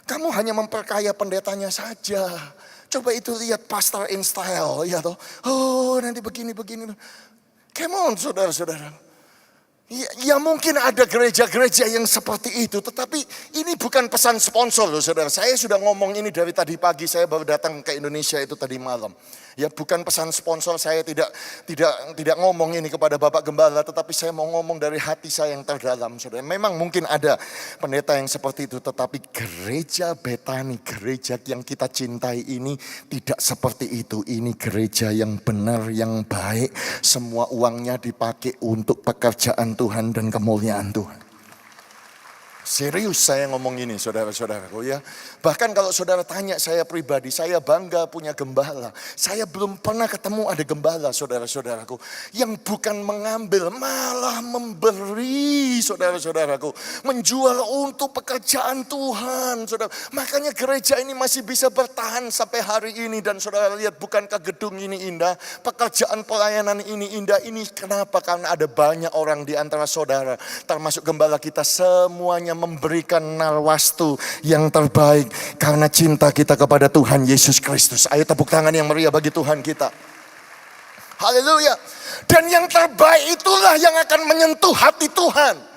Kamu hanya memperkaya pendetanya saja. Coba itu lihat pastor in style, ya toh. Oh nanti begini. Come on, saudara-saudara. Ya mungkin ada gereja-gereja yang seperti itu. Tetapi ini bukan pesan sponsor loh, saudara. Saya sudah ngomong ini dari tadi pagi. Saya baru datang ke Indonesia itu tadi malam. Ya bukan pesan sponsor, saya tidak ngomong ini kepada Bapak Gembala. Tetapi saya mau ngomong dari hati saya yang terdalam, saudara. Memang mungkin ada pendeta yang seperti itu. Tetapi gereja Betani, gereja yang kita cintai ini tidak seperti itu. Ini gereja yang benar, yang baik. Semua uangnya dipakai untuk pekerjaan Tuhan dan kemuliaan Tuhan. Serius saya ngomong ini saudara-saudaraku ya. Bahkan kalau saudara tanya saya pribadi, saya bangga punya gembala. Saya belum pernah ketemu ada gembala saudara-saudaraku yang bukan mengambil, malah memberi saudara-saudaraku. Menjual untuk pekerjaan Tuhan saudara. Makanya gereja ini masih bisa bertahan sampai hari ini. Dan saudara lihat, bukankah gedung ini indah? Pekerjaan pelayanan ini indah. Ini kenapa? Karena ada banyak orang di antara saudara, termasuk gembala kita, semuanya memberikan narwastu yang terbaik karena cinta kita kepada Tuhan Yesus Kristus. Ayo tepuk tangan yang meriah bagi Tuhan kita. Haleluya. Dan yang terbaik itulah yang akan menyentuh hati Tuhan.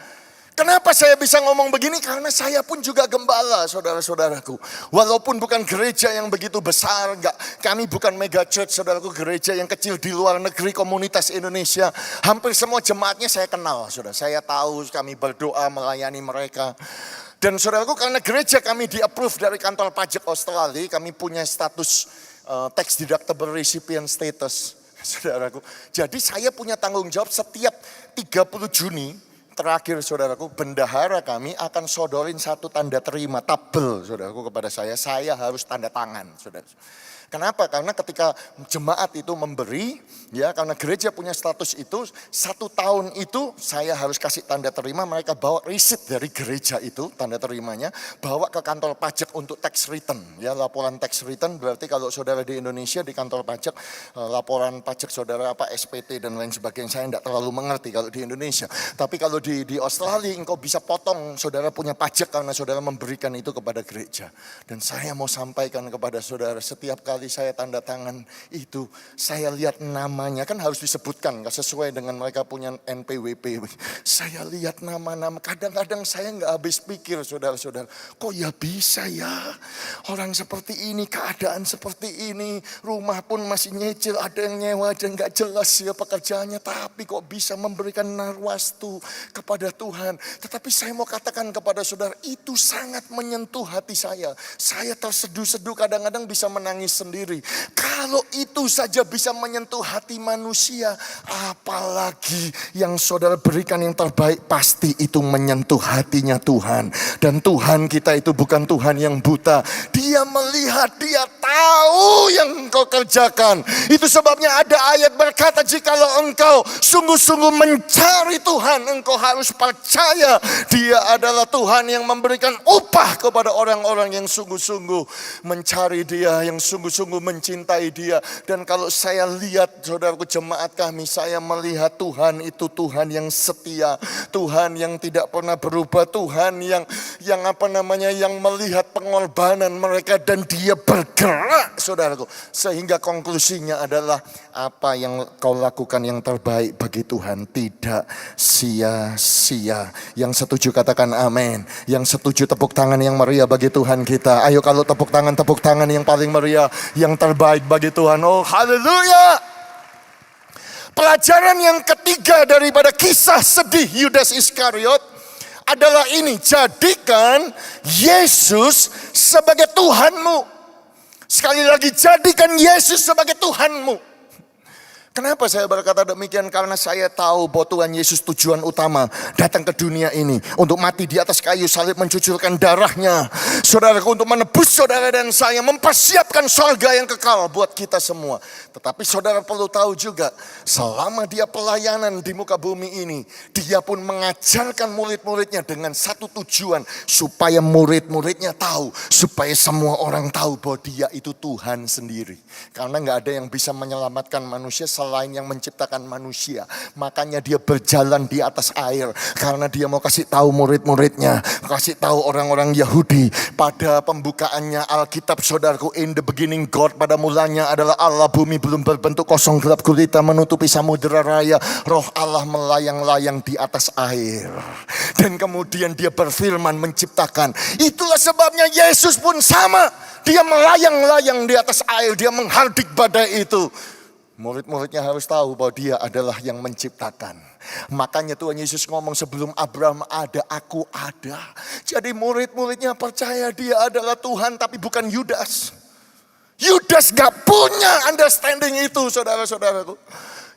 Kenapa saya bisa ngomong begini? Karena saya pun juga gembala, saudara-saudaraku. Walaupun bukan gereja yang begitu besar, kami bukan mega church, saudaraku, gereja yang kecil di luar negeri, komunitas Indonesia. Hampir semua jemaatnya saya kenal, saudara. Saya tahu, kami berdoa melayani mereka. Dan saudaraku, karena gereja kami di-approve dari kantor pajak Australia, kami punya status tax deductible recipient status, saudaraku. Jadi saya punya tanggung jawab setiap 30 Juni, terakhir saudaraku, bendahara kami akan sodorin satu tanda terima tabel saudaraku kepada saya harus tanda tangan saudara. Kenapa? Karena ketika jemaat itu memberi, ya karena gereja punya status itu, 1 tahun itu saya harus kasih tanda terima, mereka bawa receipt dari gereja itu, tanda terimanya, bawa ke kantor pajak untuk tax return. Ya, laporan tax return berarti kalau saudara di Indonesia di kantor pajak, laporan pajak saudara apa SPT dan lain sebagainya, saya tidak terlalu mengerti kalau di Indonesia. Tapi kalau di Australia engkau bisa potong saudara punya pajak karena saudara memberikan itu kepada gereja. Dan saya mau sampaikan kepada saudara, setiap kali saya tanda tangan itu, saya lihat namanya, kan harus disebutkan sesuai dengan mereka punya NPWP. Saya lihat nama-nama, kadang-kadang saya nggak habis pikir saudara-saudara, kok ya bisa ya orang seperti ini, keadaan seperti ini, rumah pun masih nyicil, ada yang nyewa dan nggak jelas ya pekerjaannya, tapi kok bisa memberikan narwastu kepada Tuhan. Tetapi saya mau katakan kepada saudara, itu sangat menyentuh hati saya. Saya terseduh-seduh, kadang-kadang bisa menangis sendiri. Kalau itu saja bisa menyentuh hati manusia, apalagi yang saudara berikan yang terbaik, pasti itu menyentuh hatinya Tuhan. Dan Tuhan kita itu bukan Tuhan yang buta. Dia melihat, dia tahu yang engkau kerjakan. Itu sebabnya ada ayat berkata, jikalau engkau sungguh-sungguh mencari Tuhan, engkau harus percaya Dia adalah Tuhan yang memberikan upah kepada orang-orang yang sungguh-sungguh mencari Dia, yang sungguh-sungguh mencintai Dia. Dan kalau saya lihat saudaraku jemaat kami, saya melihat Tuhan itu Tuhan yang setia, Tuhan yang tidak pernah berubah, Tuhan yang yang melihat pengorbanan mereka dan Dia bergerak saudaraku. Sehingga konklusinya adalah apa yang kau lakukan yang terbaik bagi Tuhan tidak sia-sia. Yang setuju katakan amin. Yang setuju tepuk tangan yang meriah bagi Tuhan kita. Ayo kalau tepuk tangan yang paling meriah, yang terbaik bagi Tuhan. Oh haleluya. Pelajaran yang ketiga daripada kisah sedih Yudas Iskariot adalah ini. Jadikan Yesus sebagai Tuhanmu. Sekali lagi, jadikan Yesus sebagai Tuhanmu. Kenapa saya berkata demikian? Karena saya tahu bahwa Tuhan Yesus tujuan utama datang ke dunia ini untuk mati di atas kayu salib, mencucurkan darahnya, saudaraku, untuk menebus saudara dan saya, mempersiapkan surga yang kekal buat kita semua. Tetapi saudara perlu tahu juga, selama Dia pelayanan di muka bumi ini, Dia pun mengajarkan murid-muridnya dengan satu tujuan, supaya murid-muridnya tahu, supaya semua orang tahu bahwa Dia itu Tuhan sendiri. Karena gak ada yang bisa menyelamatkan manusia selain yang menciptakan manusia. Makanya Dia berjalan di atas air, karena Dia mau kasih tahu murid-muridnya, kasih tahu orang-orang Yahudi. Pada pembukaannya Alkitab saudaraku, in the beginning God, pada mulanya adalah Allah, bumi belum berbentuk, kosong gelap gulita menutupi samudera raya, roh Allah melayang-layang di atas air. Dan kemudian Dia berfirman menciptakan. Itulah sebabnya Yesus pun sama, Dia melayang-layang di atas air, Dia menghardik badai itu. Murid-muridnya harus tahu bahwa Dia adalah yang menciptakan. Makanya Tuhan Yesus ngomong, sebelum Abraham ada, aku ada. Jadi murid-muridnya percaya Dia adalah Tuhan, tapi bukan Yudas. Yudas gak punya understanding itu saudara-saudaraku.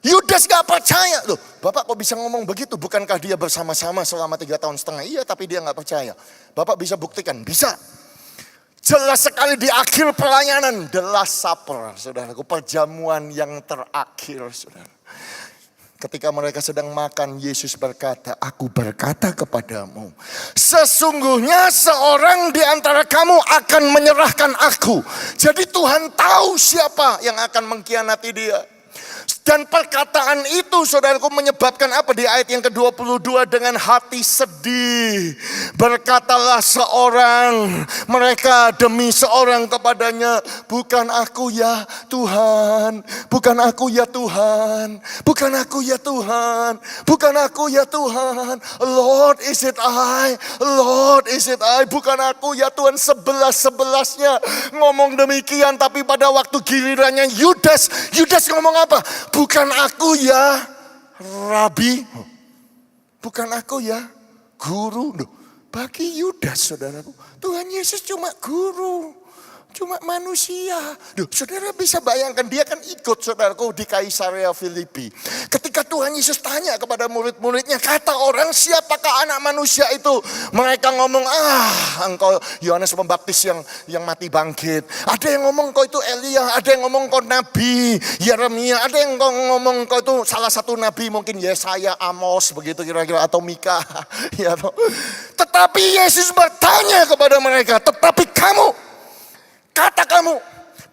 Yudas gak percaya. Loh, Bapak kok bisa ngomong begitu? Bukankah dia bersama-sama selama 3,5 tahun? Iya, tapi dia gak percaya. Bapak bisa buktikan? Bisa. Jelas sekali di akhir pelayanan. The Last Supper, saudaraku. Perjamuan yang terakhir, saudara. Ketika mereka sedang makan, Yesus berkata, aku berkata kepadamu, sesungguhnya seorang di antara kamu akan menyerahkan aku. Jadi Tuhan tahu siapa yang akan mengkhianati dia. Dan perkataan itu saudaraku menyebabkan apa di ayat yang ke-22, dengan hati sedih berkatalah seorang mereka demi seorang kepadanya, bukan aku ya Tuhan, bukan aku ya Tuhan, bukan aku ya Tuhan, bukan aku ya Tuhan, Lord is it I, Lord is it I, bukan aku ya Tuhan. 11-11-nya ngomong demikian, tapi pada waktu gilirannya Yudas ngomong apa? Bukan aku ya Rabi, bukan aku ya Guru. Bagi Yudas, saudaraku, Tuhan Yesus cuma guru, cuma manusia. Saudara bisa bayangkan, dia kan ikut saudaraku di Kaisarea Filipi. Ketika Tuhan Yesus tanya kepada murid-muridnya, kata orang, siapakah anak manusia itu? Mereka ngomong, engkau Yohanes Pembaptis yang mati bangkit. Ada yang ngomong kau itu Elia, ada yang ngomong kau Nabi Yeremia, ada yang ngomong kau itu salah satu nabi, mungkin Yesaya, Amos begitu kira-kira, atau Mika. Ya, tetapi Yesus bertanya kepada mereka, tetapi kamu, kata kamu,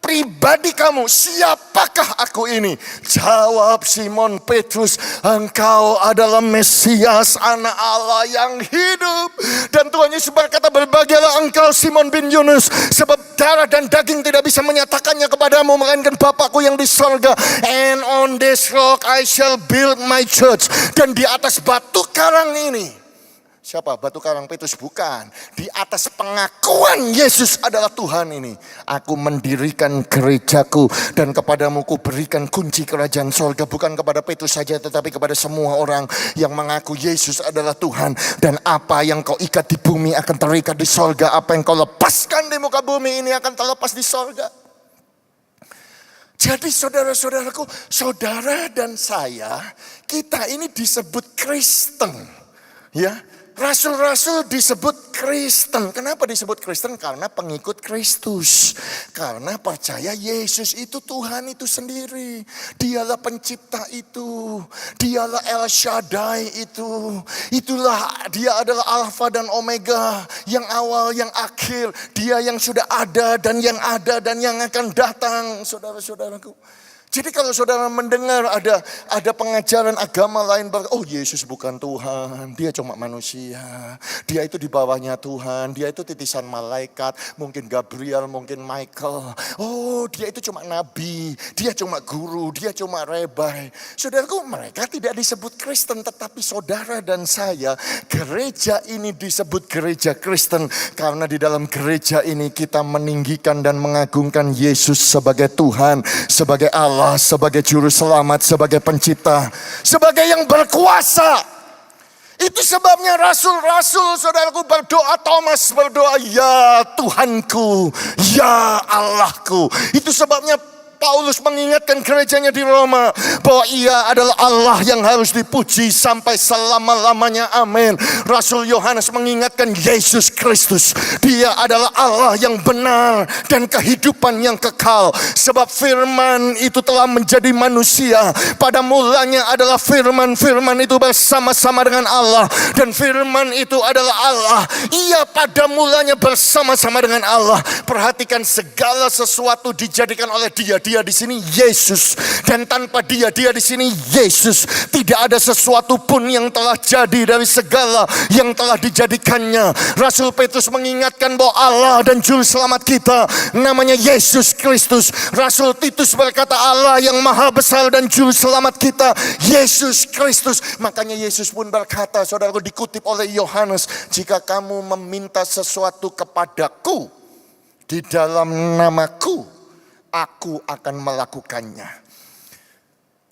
pribadi kamu, siapakah aku ini? Jawab Simon Petrus, engkau adalah Mesias, anak Allah yang hidup. Dan Tuhan Yesus berkata, berbahagialah engkau Simon bin Yunus, sebab darah dan daging tidak bisa menyatakannya kepadamu, melainkan Bapakku yang di sorga. And on this rock I shall build my church. Dan di atas batu karang ini, siapa? Batu karang Petrus? Bukan. Di atas pengakuan Yesus adalah Tuhan ini, aku mendirikan gerejaku, dan kepadamu ku berikan kunci kerajaan sorga. Bukan kepada Petrus saja, tetapi kepada semua orang yang mengaku Yesus adalah Tuhan. Dan apa yang kau ikat di bumi akan terikat di sorga. Apa yang kau lepaskan di muka bumi ini akan terlepas di sorga. Jadi saudara-saudaraku, saudara dan saya, kita ini disebut Kristen. Ya, rasul-rasul disebut Kristen. Kenapa disebut Kristen? Karena pengikut Kristus. Karena percaya Yesus itu Tuhan itu sendiri. Dialah pencipta itu. Dialah El Shaddai itu. Itulah, dia adalah Alfa dan Omega. Yang awal, yang akhir. Dia yang sudah ada dan yang akan datang. Saudara-saudaraku. Jadi kalau saudara mendengar ada pengajaran agama lain, oh Yesus bukan Tuhan, dia cuma manusia, dia itu di bawahnya Tuhan, dia itu titisan malaikat, mungkin Gabriel, mungkin Michael, oh dia itu cuma nabi, dia cuma guru, dia cuma rebai. Saudaraku, mereka tidak disebut Kristen, tetapi saudara dan saya, gereja ini disebut gereja Kristen, karena di dalam gereja ini kita meninggikan dan mengagungkan Yesus sebagai Tuhan, sebagai Allah, sebagai juru selamat, sebagai pencipta, sebagai yang berkuasa. Itu sebabnya rasul-rasul, saudaraku, berdoa. Thomas berdoa, ya Tuhanku, ya Allahku. Itu sebabnya Paulus mengingatkan gerejanya di Roma bahwa ia adalah Allah yang harus dipuji sampai selama-lamanya. Amin. Rasul Yohanes mengingatkan Yesus Kristus, dia adalah Allah yang benar dan kehidupan yang kekal. Sebab firman itu telah menjadi manusia. Pada mulanya adalah firman, firman itu bersama-sama dengan Allah, dan firman itu adalah Allah. Ia pada mulanya bersama-sama dengan Allah. Perhatikan, segala sesuatu dijadikan oleh dia. Dia di sini Yesus, dan tanpa dia di sini Yesus. Tidak ada sesuatu pun yang telah jadi dari segala yang telah dijadikannya. Rasul Petrus mengingatkan bahwa Allah dan juru selamat kita namanya Yesus Kristus. Rasul Titus berkata, Allah yang maha besar dan juru selamat kita Yesus Kristus. Makanya Yesus pun berkata, saudara, dikutip oleh Yohanes, jika kamu meminta sesuatu kepadaku di dalam namaku, aku akan melakukannya.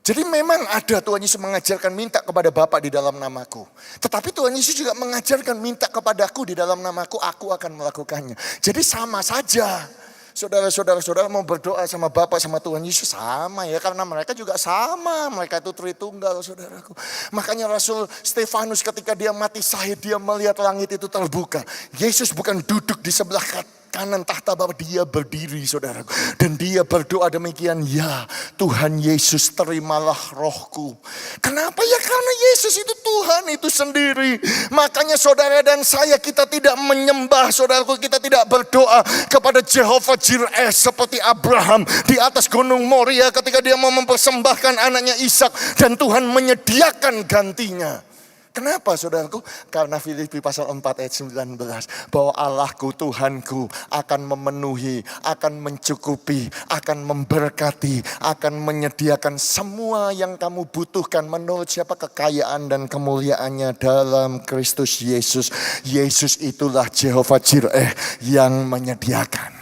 Jadi memang ada, Tuhan Yesus mengajarkan minta kepada Bapa di dalam namaku. Tetapi Tuhan Yesus juga mengajarkan minta kepadaku di dalam namaku, aku akan melakukannya. Jadi sama saja. Saudara mau berdoa sama Bapa sama Tuhan Yesus sama ya, karena mereka juga sama, mereka itu Tritunggal saudaraku. Makanya Rasul Stefanus ketika dia mati syahid, dia melihat langit itu terbuka. Yesus bukan duduk di sebelah kanan tahta Bapa, dia berdiri saudaraku. Dan dia berdoa demikian, ya Tuhan Yesus terimalah rohku. Kenapa ya? Karena Yesus itu Tuhan itu sendiri. Makanya saudara dan saya, kita tidak menyembah saudaraku, kita tidak berdoa kepada Jehovah Jireh seperti Abraham di atas gunung Moria ketika dia mau mempersembahkan anaknya Ishak dan Tuhan menyediakan gantinya. Kenapa saudaraku? Karena Filipi pasal 4 ayat 19. Bahwa Allahku, Tuhanku akan memenuhi, akan mencukupi, akan memberkati, akan menyediakan semua yang kamu butuhkan. Menurut siapa? Kekayaan dan kemuliaannya dalam Kristus Yesus. Yesus itulah Jehovah Jireh yang menyediakan.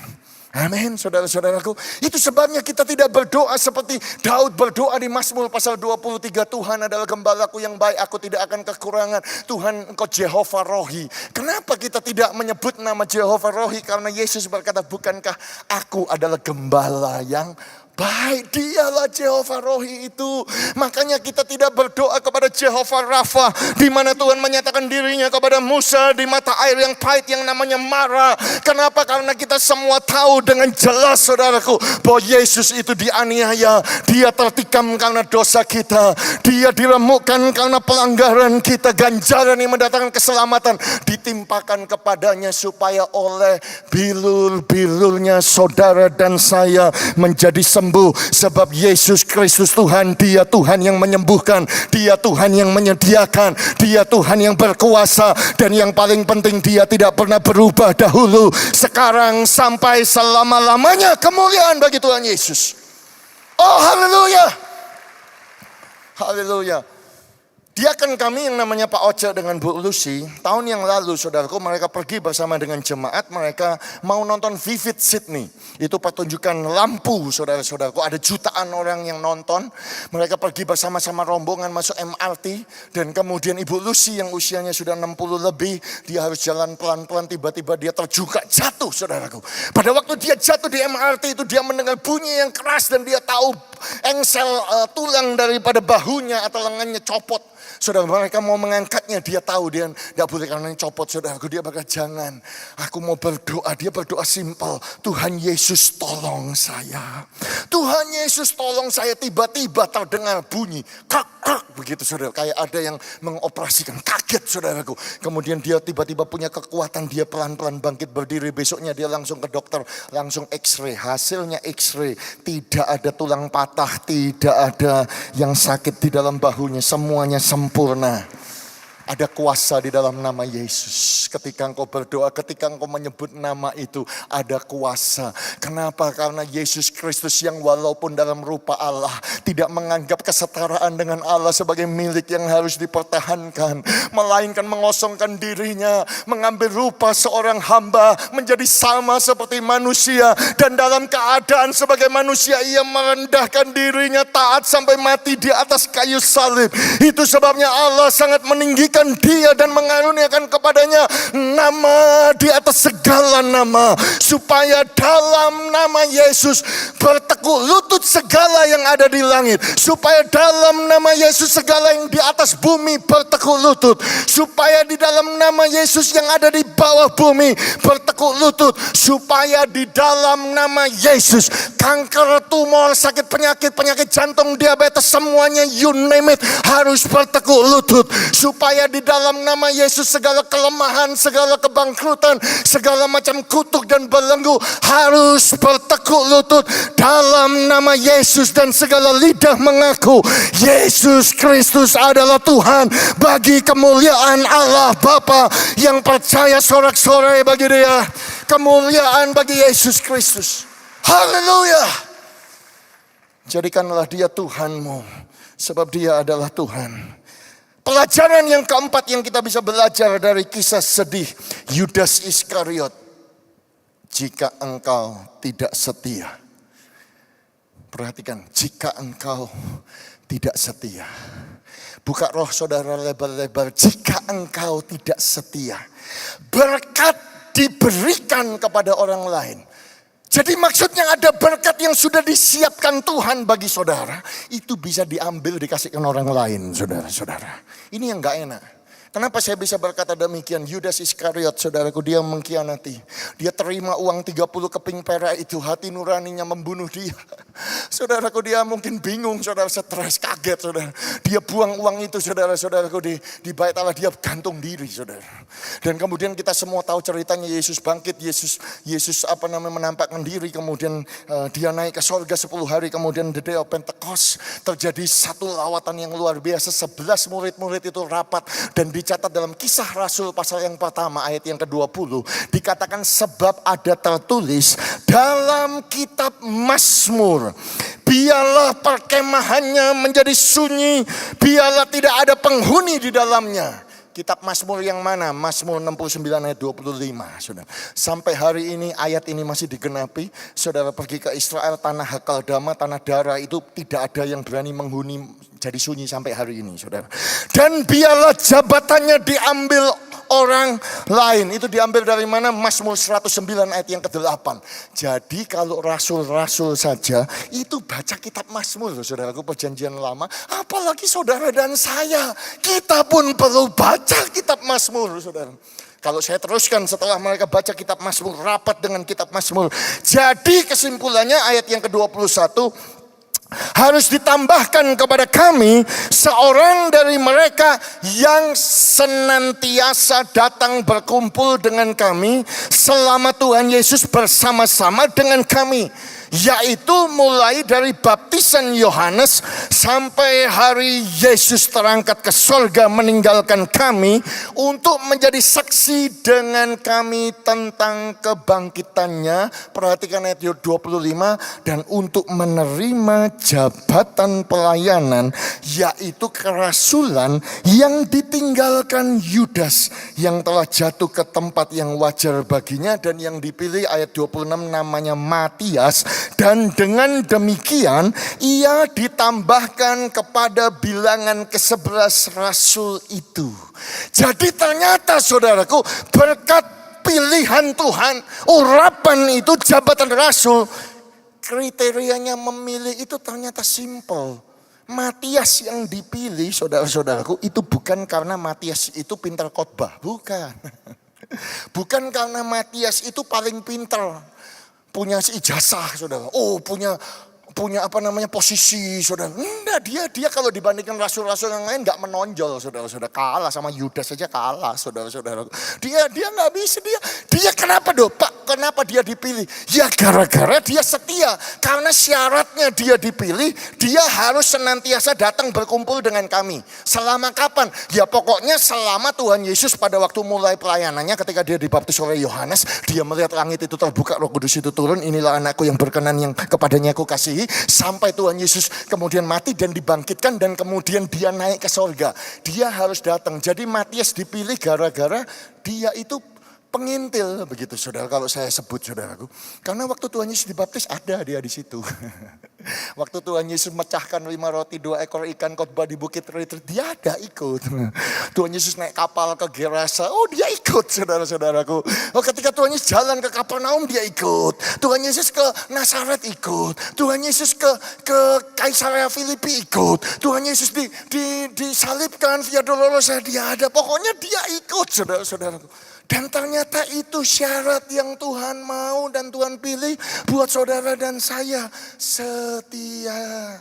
Amin, saudara-saudaraku. Itu sebabnya kita tidak berdoa seperti Daud berdoa di Mazmur pasal 23. Tuhan adalah gembalaku yang baik, aku tidak akan kekurangan. Tuhan, Engkau Jehovah Rohi. Kenapa kita tidak menyebut nama Jehovah Rohi? Karena Yesus berkata, bukankah aku adalah gembala yang baik? Dialah Jehovah Rohi itu. Makanya kita tidak berdoa kepada Jehovah Rafa, di mana Tuhan menyatakan dirinya kepada Musa di mata air yang pahit yang namanya Mara. Kenapa? Karena kita semua tahu dengan jelas saudaraku, bahwa Yesus itu dianiaya, dia tertikam karena dosa kita, dia diremukkan karena pelanggaran kita. Ganjaran yang mendatangkan keselamatan ditimpakan kepadanya, supaya oleh bilur-bilurnya saudara dan saya menjadi sembuh. Sebab Yesus Kristus Tuhan, dia Tuhan yang menyembuhkan, dia Tuhan yang menyediakan, dia Tuhan yang berkuasa. Dan yang paling penting, dia tidak pernah berubah dahulu, sekarang, sampai selama-lamanya. Kemuliaan bagi Tuhan Yesus. Oh haleluya, haleluya. Diaken kami yang namanya Pak Oce dengan Bu Lucy, tahun yang lalu saudaraku, mereka pergi bersama dengan jemaat, mereka mau nonton Vivid Sydney. Itu pertunjukan lampu saudara-saudaraku, ada jutaan orang yang nonton. Mereka pergi bersama-sama rombongan masuk MRT, dan kemudian Ibu Lucy yang usianya sudah 60 lebih, dia harus jalan pelan-pelan, tiba-tiba dia terjungkak jatuh saudaraku. Pada waktu dia jatuh di MRT itu, dia mendengar bunyi yang keras dan dia tahu engsel tulang daripada bahunya atau lengannya copot. Saudara, mereka mau mengangkatnya, dia tahu dia tidak boleh karena copot saudaraku. Dia berkata, jangan, aku mau berdoa. Dia berdoa simpel, Tuhan Yesus tolong saya, Tuhan Yesus tolong saya. Tiba-tiba terdengar bunyi krak krak begitu saudara, kayak ada yang mengoperasikan. Kaget saudaraku. Kemudian dia tiba-tiba punya kekuatan, dia pelan-pelan bangkit berdiri. Besoknya dia langsung ke dokter, langsung X-ray. Hasilnya X-ray, tidak ada tulang patah, tidak ada yang sakit di dalam bahunya, semuanya sempurna. Ada kuasa di dalam nama Yesus. Ketika engkau berdoa, ketika engkau menyebut nama itu, ada kuasa. Kenapa? Karena Yesus Kristus yang walaupun dalam rupa Allah, tidak menganggap kesetaraan dengan Allah sebagai milik yang harus dipertahankan, melainkan mengosongkan dirinya, mengambil rupa seorang hamba, menjadi sama seperti manusia. Dan dalam keadaan sebagai manusia, ia merendahkan dirinya, taat sampai mati di atas kayu salib. Itu sebabnya Allah sangat meninggikan dia dan mengaruniakan kepadanya nama di atas segala nama, supaya dalam nama Yesus bertekuk lutut segala yang ada di langit, supaya dalam nama Yesus segala yang di atas bumi bertekuk lutut, supaya di dalam nama Yesus yang ada di bawah bumi bertekuk lutut, supaya di dalam nama Yesus kanker, tumor, sakit penyakit jantung, diabetes, semuanya you name it harus bertekuk lutut, supaya di dalam nama Yesus segala kelemahan, segala kebangkrutan, segala macam kutuk dan belenggu harus bertekuk lutut dalam nama Yesus, dan segala lidah mengaku Yesus Kristus adalah Tuhan, bagi kemuliaan Allah Bapa. Yang percaya sorak-sorai bagi dia, kemuliaan bagi Yesus Kristus. Haleluya. Jadikanlah dia Tuhanmu, sebab dia adalah Tuhan. Pelajaran yang keempat yang kita bisa belajar dari kisah sedih Yudas Iskariot. Jika engkau tidak setia. Perhatikan, jika engkau tidak setia. Buka roh saudara lebar-lebar. Jika engkau tidak setia. Berkat diberikan kepada orang lain. Jadi maksudnya ada berkat yang sudah disiapkan Tuhan bagi saudara. Itu bisa diambil dikasihkan orang lain saudara-saudara. Ini yang gak enak. Kenapa saya bisa berkata demikian? Yudas Iskariot, saudaraku, dia mengkhianati. Dia terima uang 30 keping perak itu, hati nuraninya membunuh dia. Saudaraku, dia mungkin bingung, saudara, stres, kaget, saudara. Dia buang uang itu, saudara-saudaraku, di bait Allah, dia gantung diri, saudara. Dan kemudian kita semua tahu ceritanya, Yesus bangkit, Yesus menampakkan diri, kemudian dia naik ke sorga 10 hari, kemudian the day of Pentecost, terjadi satu lawatan yang luar biasa, 11 murid-murid itu rapat, dan dicatat dalam Kisah Rasul pasal yang pertama ayat yang ke-20, dikatakan sebab ada tertulis dalam kitab Mazmur, biarlah perkemahannya menjadi sunyi, biarlah tidak ada penghuni di dalamnya. Kitab Mazmur yang mana? Mazmur 69 ayat 25, saudara. Sampai hari ini ayat ini masih digenapi. Saudara pergi ke Israel, tanah Hakaldama, tanah darah itu tidak ada yang berani menghuni, jadi sunyi sampai hari ini, saudara. Dan biarlah jabatannya diambil orang lain. Itu diambil dari mana? Mazmur 109 ayat yang ke-8. Jadi kalau rasul-rasul saja itu baca kitab Mazmur, saudaraku, perjanjian lama. Apalagi saudara dan saya, kita pun perlu baca kitab Mazmur, saudara. Kalau saya teruskan setelah mereka baca kitab Mazmur, rapat dengan kitab Mazmur. Jadi kesimpulannya ayat yang ke-21, harus ditambahkan kepada kami seorang dari mereka yang senantiasa datang berkumpul dengan kami selama Tuhan Yesus bersama-sama dengan kami. Yaitu mulai dari baptisan Yohanes sampai hari Yesus terangkat ke sorga meninggalkan kami untuk menjadi saksi dengan kami tentang kebangkitannya. Perhatikan ayat 25, dan untuk menerima jabatan pelayanan yaitu kerasulan yang ditinggalkan Yudas yang telah jatuh ke tempat yang wajar baginya, dan yang dipilih ayat 26 namanya Matias. Dan dengan demikian ia ditambahkan kepada bilangan ke-11 rasul itu. Jadi ternyata saudaraku, berkat pilihan Tuhan, urapan itu jabatan rasul, kriterianya memilih itu ternyata simple. Matias yang dipilih, saudara-saudaraku, itu bukan karena Matias itu pintar khotbah, bukan. Bukan karena Matias itu paling pintar, punya ijazah, saudara. Oh, punya posisi, saudara. Enggak, dia kalau dibandingkan rasul-rasul yang lain enggak menonjol, saudara-saudara. Kalah sama Yudas saja, kalah, saudara-saudara. Dia enggak bisa, dia kenapa Pak? Kenapa dia dipilih? Ya gara-gara dia setia. Karena syaratnya dia dipilih, dia harus senantiasa datang berkumpul dengan kami. Selama kapan? Ya pokoknya selama Tuhan Yesus pada waktu mulai pelayanannya, ketika dia dibaptis oleh Yohanes, dia melihat langit itu terbuka, Roh Kudus itu turun, inilah anakku yang berkenan yang kepadanya aku kasihi. Sampai Tuhan Yesus kemudian mati dan dibangkitkan, dan kemudian dia naik ke sorga. Dia harus datang. Jadi Matias dipilih gara-gara dia itu pengintil, begitu saudara, kalau saya sebut, saudaraku. Karena waktu Tuhan Yesus dibaptis ada dia di situ. Waktu Tuhan Yesus mecahkan 5 roti 2 ekor ikan khotbah di bukit Retreat, dia ada ikut. Tuhan Yesus naik kapal ke Gerasa, oh dia ikut, saudara-saudaraku. Oh ketika Tuhan Yesus jalan ke Kapernaum, dia ikut. Tuhan Yesus ke Nazaret ikut. Tuhan Yesus ke Kaisarea Filipi ikut. Tuhan Yesus disalibkan via Dolorosa, dia ada. Pokoknya dia ikut, saudara-saudaraku. Dan ternyata itu syarat yang Tuhan mau dan Tuhan pilih buat saudara dan saya, setia.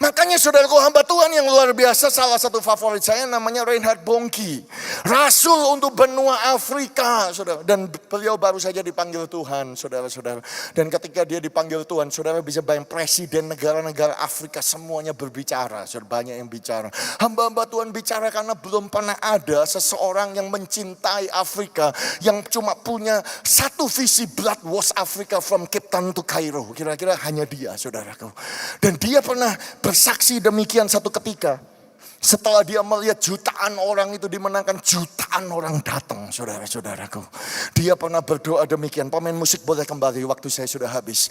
Makanya saudaraku, hamba Tuhan yang luar biasa, salah satu favorit saya namanya Reinhard Bonnke. Rasul untuk benua Afrika, saudara. Dan beliau baru saja dipanggil Tuhan, saudara-saudara. Dan ketika dia dipanggil Tuhan, saudara bisa bayang presiden negara-negara Afrika semuanya berbicara. Saudara, banyak yang bicara. Hamba-hamba Tuhan bicara karena belum pernah ada seseorang yang mencintai Afrika, yang cuma punya satu visi, blood wash Africa from Cape Town to Cairo. Kira-kira hanya dia, saudaraku. Dan dia pernah bersaksi demikian satu ketika. Setelah dia melihat jutaan orang itu dimenangkan, jutaan orang datang, saudara-saudaraku. Dia pernah berdoa demikian. Pemain musik boleh kembali, waktu saya sudah habis.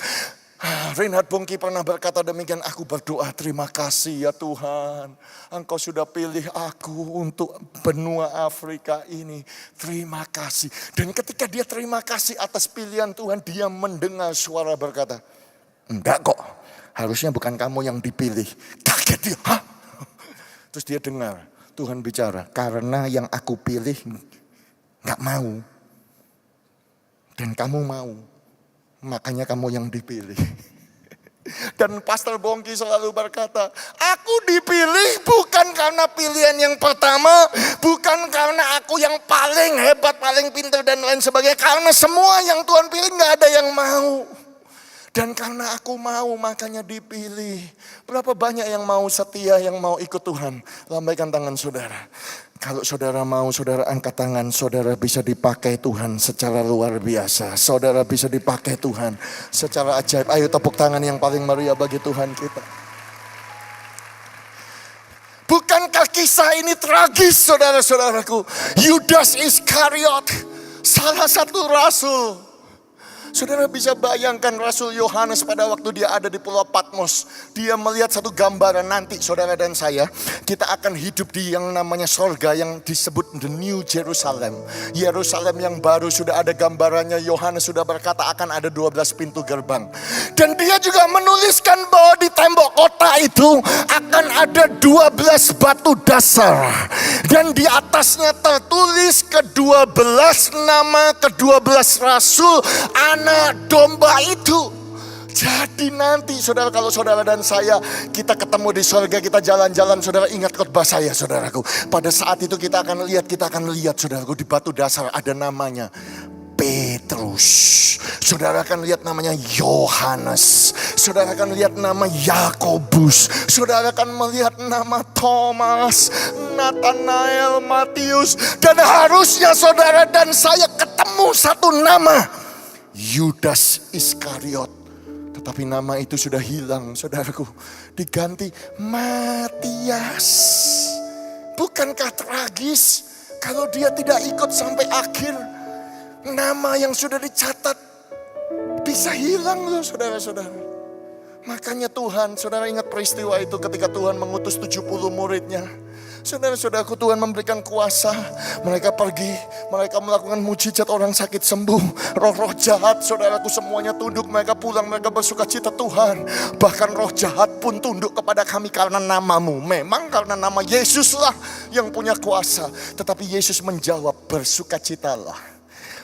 Reinhard Bongki pernah berkata demikian, aku berdoa terima kasih ya Tuhan. Engkau sudah pilih aku untuk benua Afrika ini. Terima kasih. Dan ketika dia terima kasih atas pilihan Tuhan, dia mendengar suara berkata, enggak kok, harusnya bukan kamu yang dipilih. Kaget dia, hah? Terus dia dengar Tuhan bicara, karena yang aku pilih enggak mau. Dan kamu mau. Makanya kamu yang dipilih. Dan Pastor Bongki selalu berkata, aku dipilih bukan karena pilihan yang pertama, bukan karena aku yang paling hebat, paling pintar dan lain sebagainya. Karena semua yang Tuhan pilih gak ada yang mau. Dan karena aku mau makanya dipilih. Berapa banyak yang mau setia, yang mau ikut Tuhan? Lambaikan tangan saudara. Kalau saudara mau, saudara angkat tangan, saudara bisa dipakai Tuhan secara luar biasa. Saudara bisa dipakai Tuhan secara ajaib. Ayo tepuk tangan yang paling meriah bagi Tuhan kita. Bukankah kisah ini tragis saudara-saudaraku? Yudas Iskariot, salah satu rasul. Saudara bisa bayangkan Rasul Yohanes pada waktu dia ada di Pulau Patmos. Dia melihat satu gambaran nanti saudara dan saya. Kita akan hidup di yang namanya sorga yang disebut The New Jerusalem. Yerusalem yang baru sudah ada gambarannya. Yohanes sudah berkata akan ada 12 pintu gerbang. Dan dia juga menuliskan bahwa di tembok kota itu akan ada 12 batu dasar. Dan di atasnya tertulis ke-12 nama ke-12 rasul anak domba itu. Jadi nanti saudara, kalau saudara dan saya kita ketemu di surga, kita jalan-jalan, saudara ingat khotbah saya saudaraku. Pada saat itu kita akan lihat saudaraku, di batu dasar ada namanya Petrus. Saudara akan lihat namanya Yohanes. Saudara akan lihat nama Yakobus. Saudara akan melihat nama Thomas, Nathanael, Matius. Dan harusnya saudara dan saya ketemu satu nama, Yudas Iskariot. Tetapi nama itu sudah hilang saudaraku. Diganti Matias. Bukankah tragis kalau dia tidak ikut sampai akhir? Nama yang sudah dicatat bisa hilang loh saudara-saudara. Makanya Tuhan, saudara ingat peristiwa itu ketika Tuhan mengutus 70 muridnya. Saudara-saudaraku, Tuhan memberikan kuasa. Mereka pergi, mereka melakukan mujizat, orang sakit sembuh. Roh-roh jahat, saudaraku semuanya tunduk. Mereka pulang, mereka bersuka cita Tuhan. Bahkan roh jahat pun tunduk kepada kami karena namamu. Memang karena nama Yesuslah yang punya kuasa. Tetapi Yesus menjawab, bersukacitalah.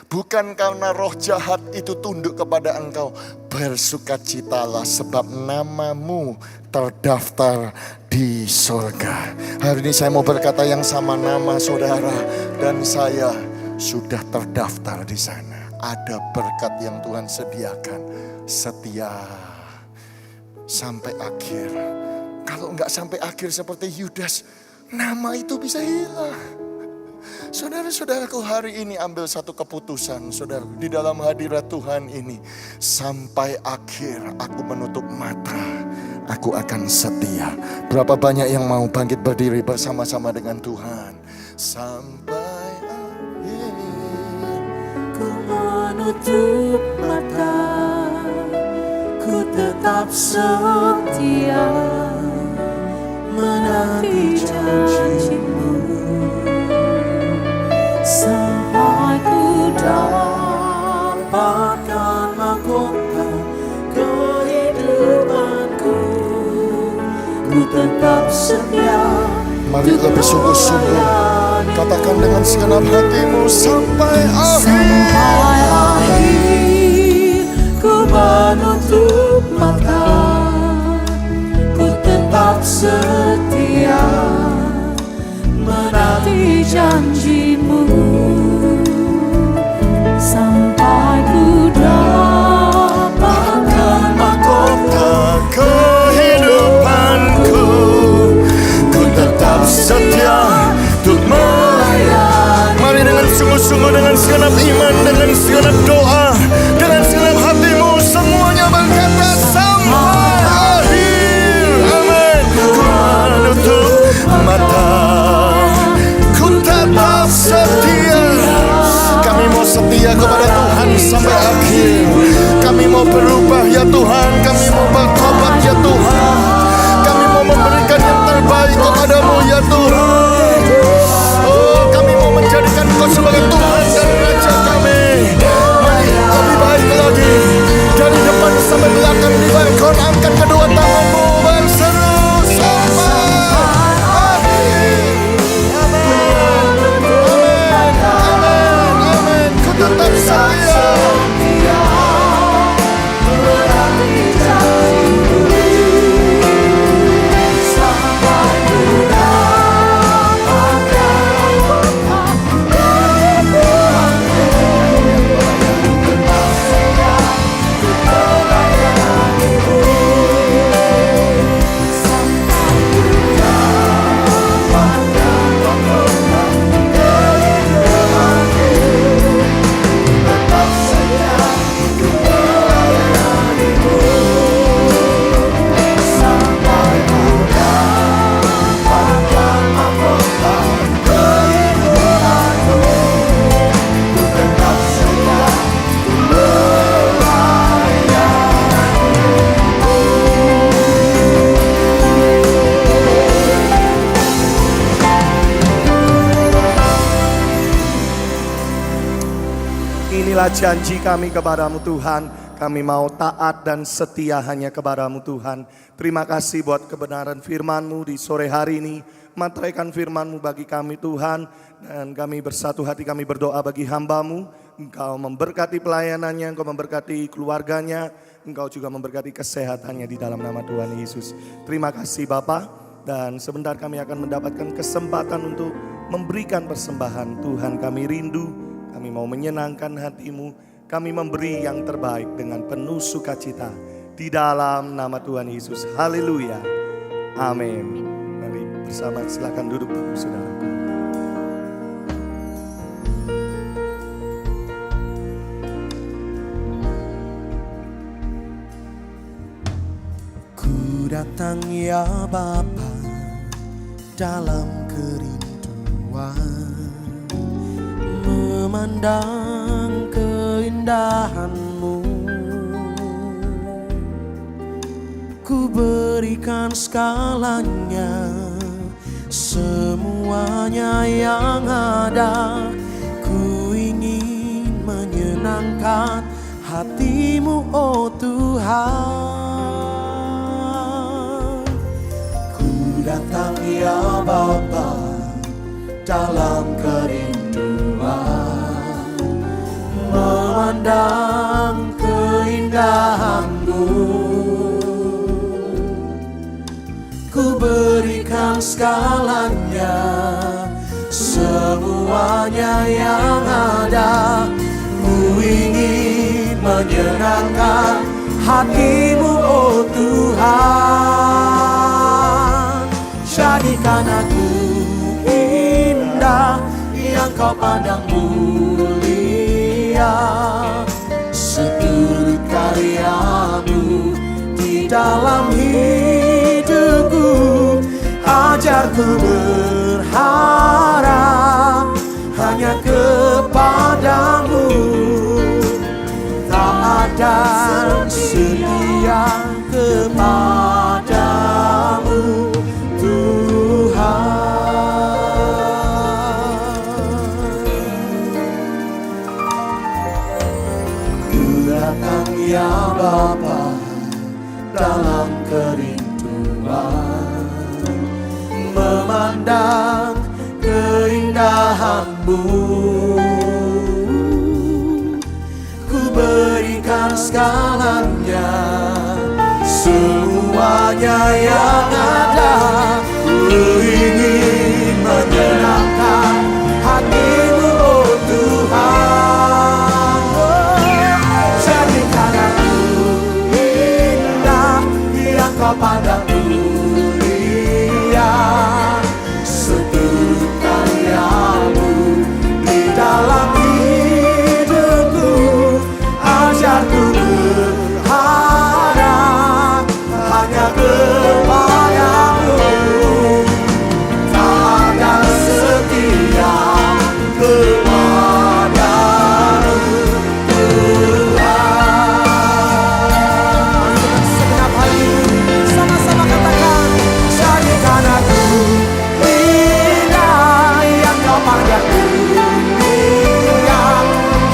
Bukan karena roh jahat itu tunduk kepada engkau. Bersukacitalah sebab namamu terdaftar di surga. Hari ini saya mau berkata yang sama, nama saudara dan saya sudah terdaftar di sana. Ada berkat yang Tuhan sediakan. Setia sampai akhir. Kalau enggak sampai akhir seperti Yudas, nama itu bisa hilang. Saudara-saudaraku, hari ini ambil satu keputusan saudara, di dalam hadirat Tuhan ini. Sampai akhir aku menutup mata, aku akan setia. Berapa banyak yang mau bangkit berdiri bersama-sama dengan Tuhan? Sampai akhir Ku menutup mata, ku tetap setia menanti janjimu. Sampai ku dapatkan mahkota kehidupanku, ku tetap setia. Mari lebih sungguh-sungguh katakan dengan segenap hatimu, sampai akhir. Sampai akhir ku menutup mata, ku tetap setia menanti janjimu. Sampai ku dapatkan Mahkota kehidupanku, ku tetap setia untuk melayani. Mari dengan sungguh-sungguh, dengan segenap iman, dengan segenap doa, Inilah janji kami kepadamu Tuhan. Kami mau taat dan setia hanya kepadamu Tuhan. Terima kasih buat kebenaran firman-Mu di sore hari ini. Materaikan firman-Mu bagi kami Tuhan. Dan kami bersatu hati, kami berdoa bagi hamba-Mu. Engkau memberkati pelayanannya, Engkau memberkati keluarganya. Engkau juga memberkati kesehatannya di dalam nama Tuhan Yesus. Terima kasih Bapa. Dan sebentar kami akan mendapatkan kesempatan untuk memberikan persembahan. Tuhan, kami rindu. Kami mau menyenangkan hati-Mu. Kami memberi yang terbaik dengan penuh sukacita. Di dalam nama Tuhan Yesus. Haleluya. Amin. Mari bersama, silakan duduk Bapak Saudaraku. Ku datang ya Bapa dalam kerinduan, memandang keindahan-Mu. Ku berikan segalanya, semuanya yang ada. Ku ingin menyenangkan hati-Mu, oh Tuhan. Ku datang ya Bapa dalam kerinduan, memandang keindahan-Mu. Ku berikan segalanya, semuanya yang ada. Ku ingin menyenangkan hati-Mu, oh Tuhan. Jadikan aku indah yang Kau pandang mulia, seturut karya-Mu di dalam hidupku. Ajarku berharap hanya kepadamu, taat dan setia kepadamu Tuhan. Ku datang ya Bapa dalam kerinduan, memandang keindahan-Mu. Ku berikan segalanya, semuanya yang ada. Ku ingin menyenangkan hati-Mu, oh Tuhan. Jadikan aku indah yang Kau pandang mulia, seturut karya-Mu di dalam hidupku. Ajarku berharap hanya kepadamu, taat dan setia kepadamu Tuhan. Segenap hati sama-sama katakan, jadikan aku indah yang Kau pandang mulia,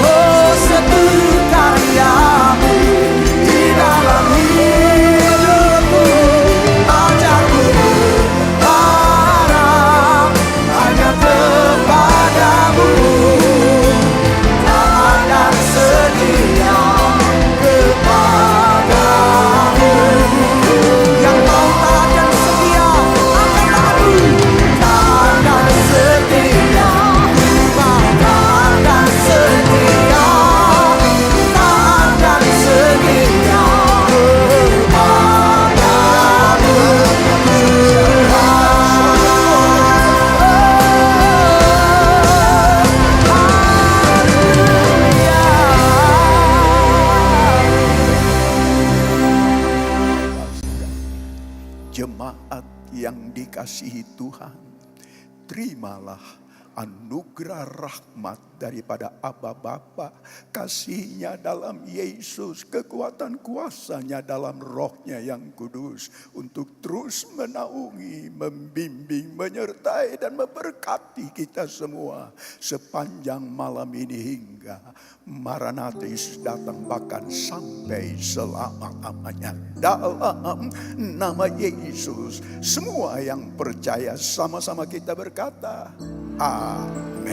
oh seturut karya-Mu di dalam hidupku. Ajarku berharap hanya kepadamu, taat dan setia kepadamu. Yang mau taat dan setia, angkat tanganmu. Taat dan setia, taat dan setia, taat dan setia kepadamu Jemaat yang dikasihi Tuhan, terimalah anugerah rahmat daripada Aba Bapa, kasih-Nya dalam Yesus, kekuatan kuasa-Nya dalam Roh-Nya yang kudus untuk terus menaungi, membimbing, menyertai dan memberkati kita semua sepanjang malam ini hingga Maranatis datang, bahkan sampai selama-lamanya. Dalam nama Yesus, semua yang percaya sama-sama kita berkata, amin.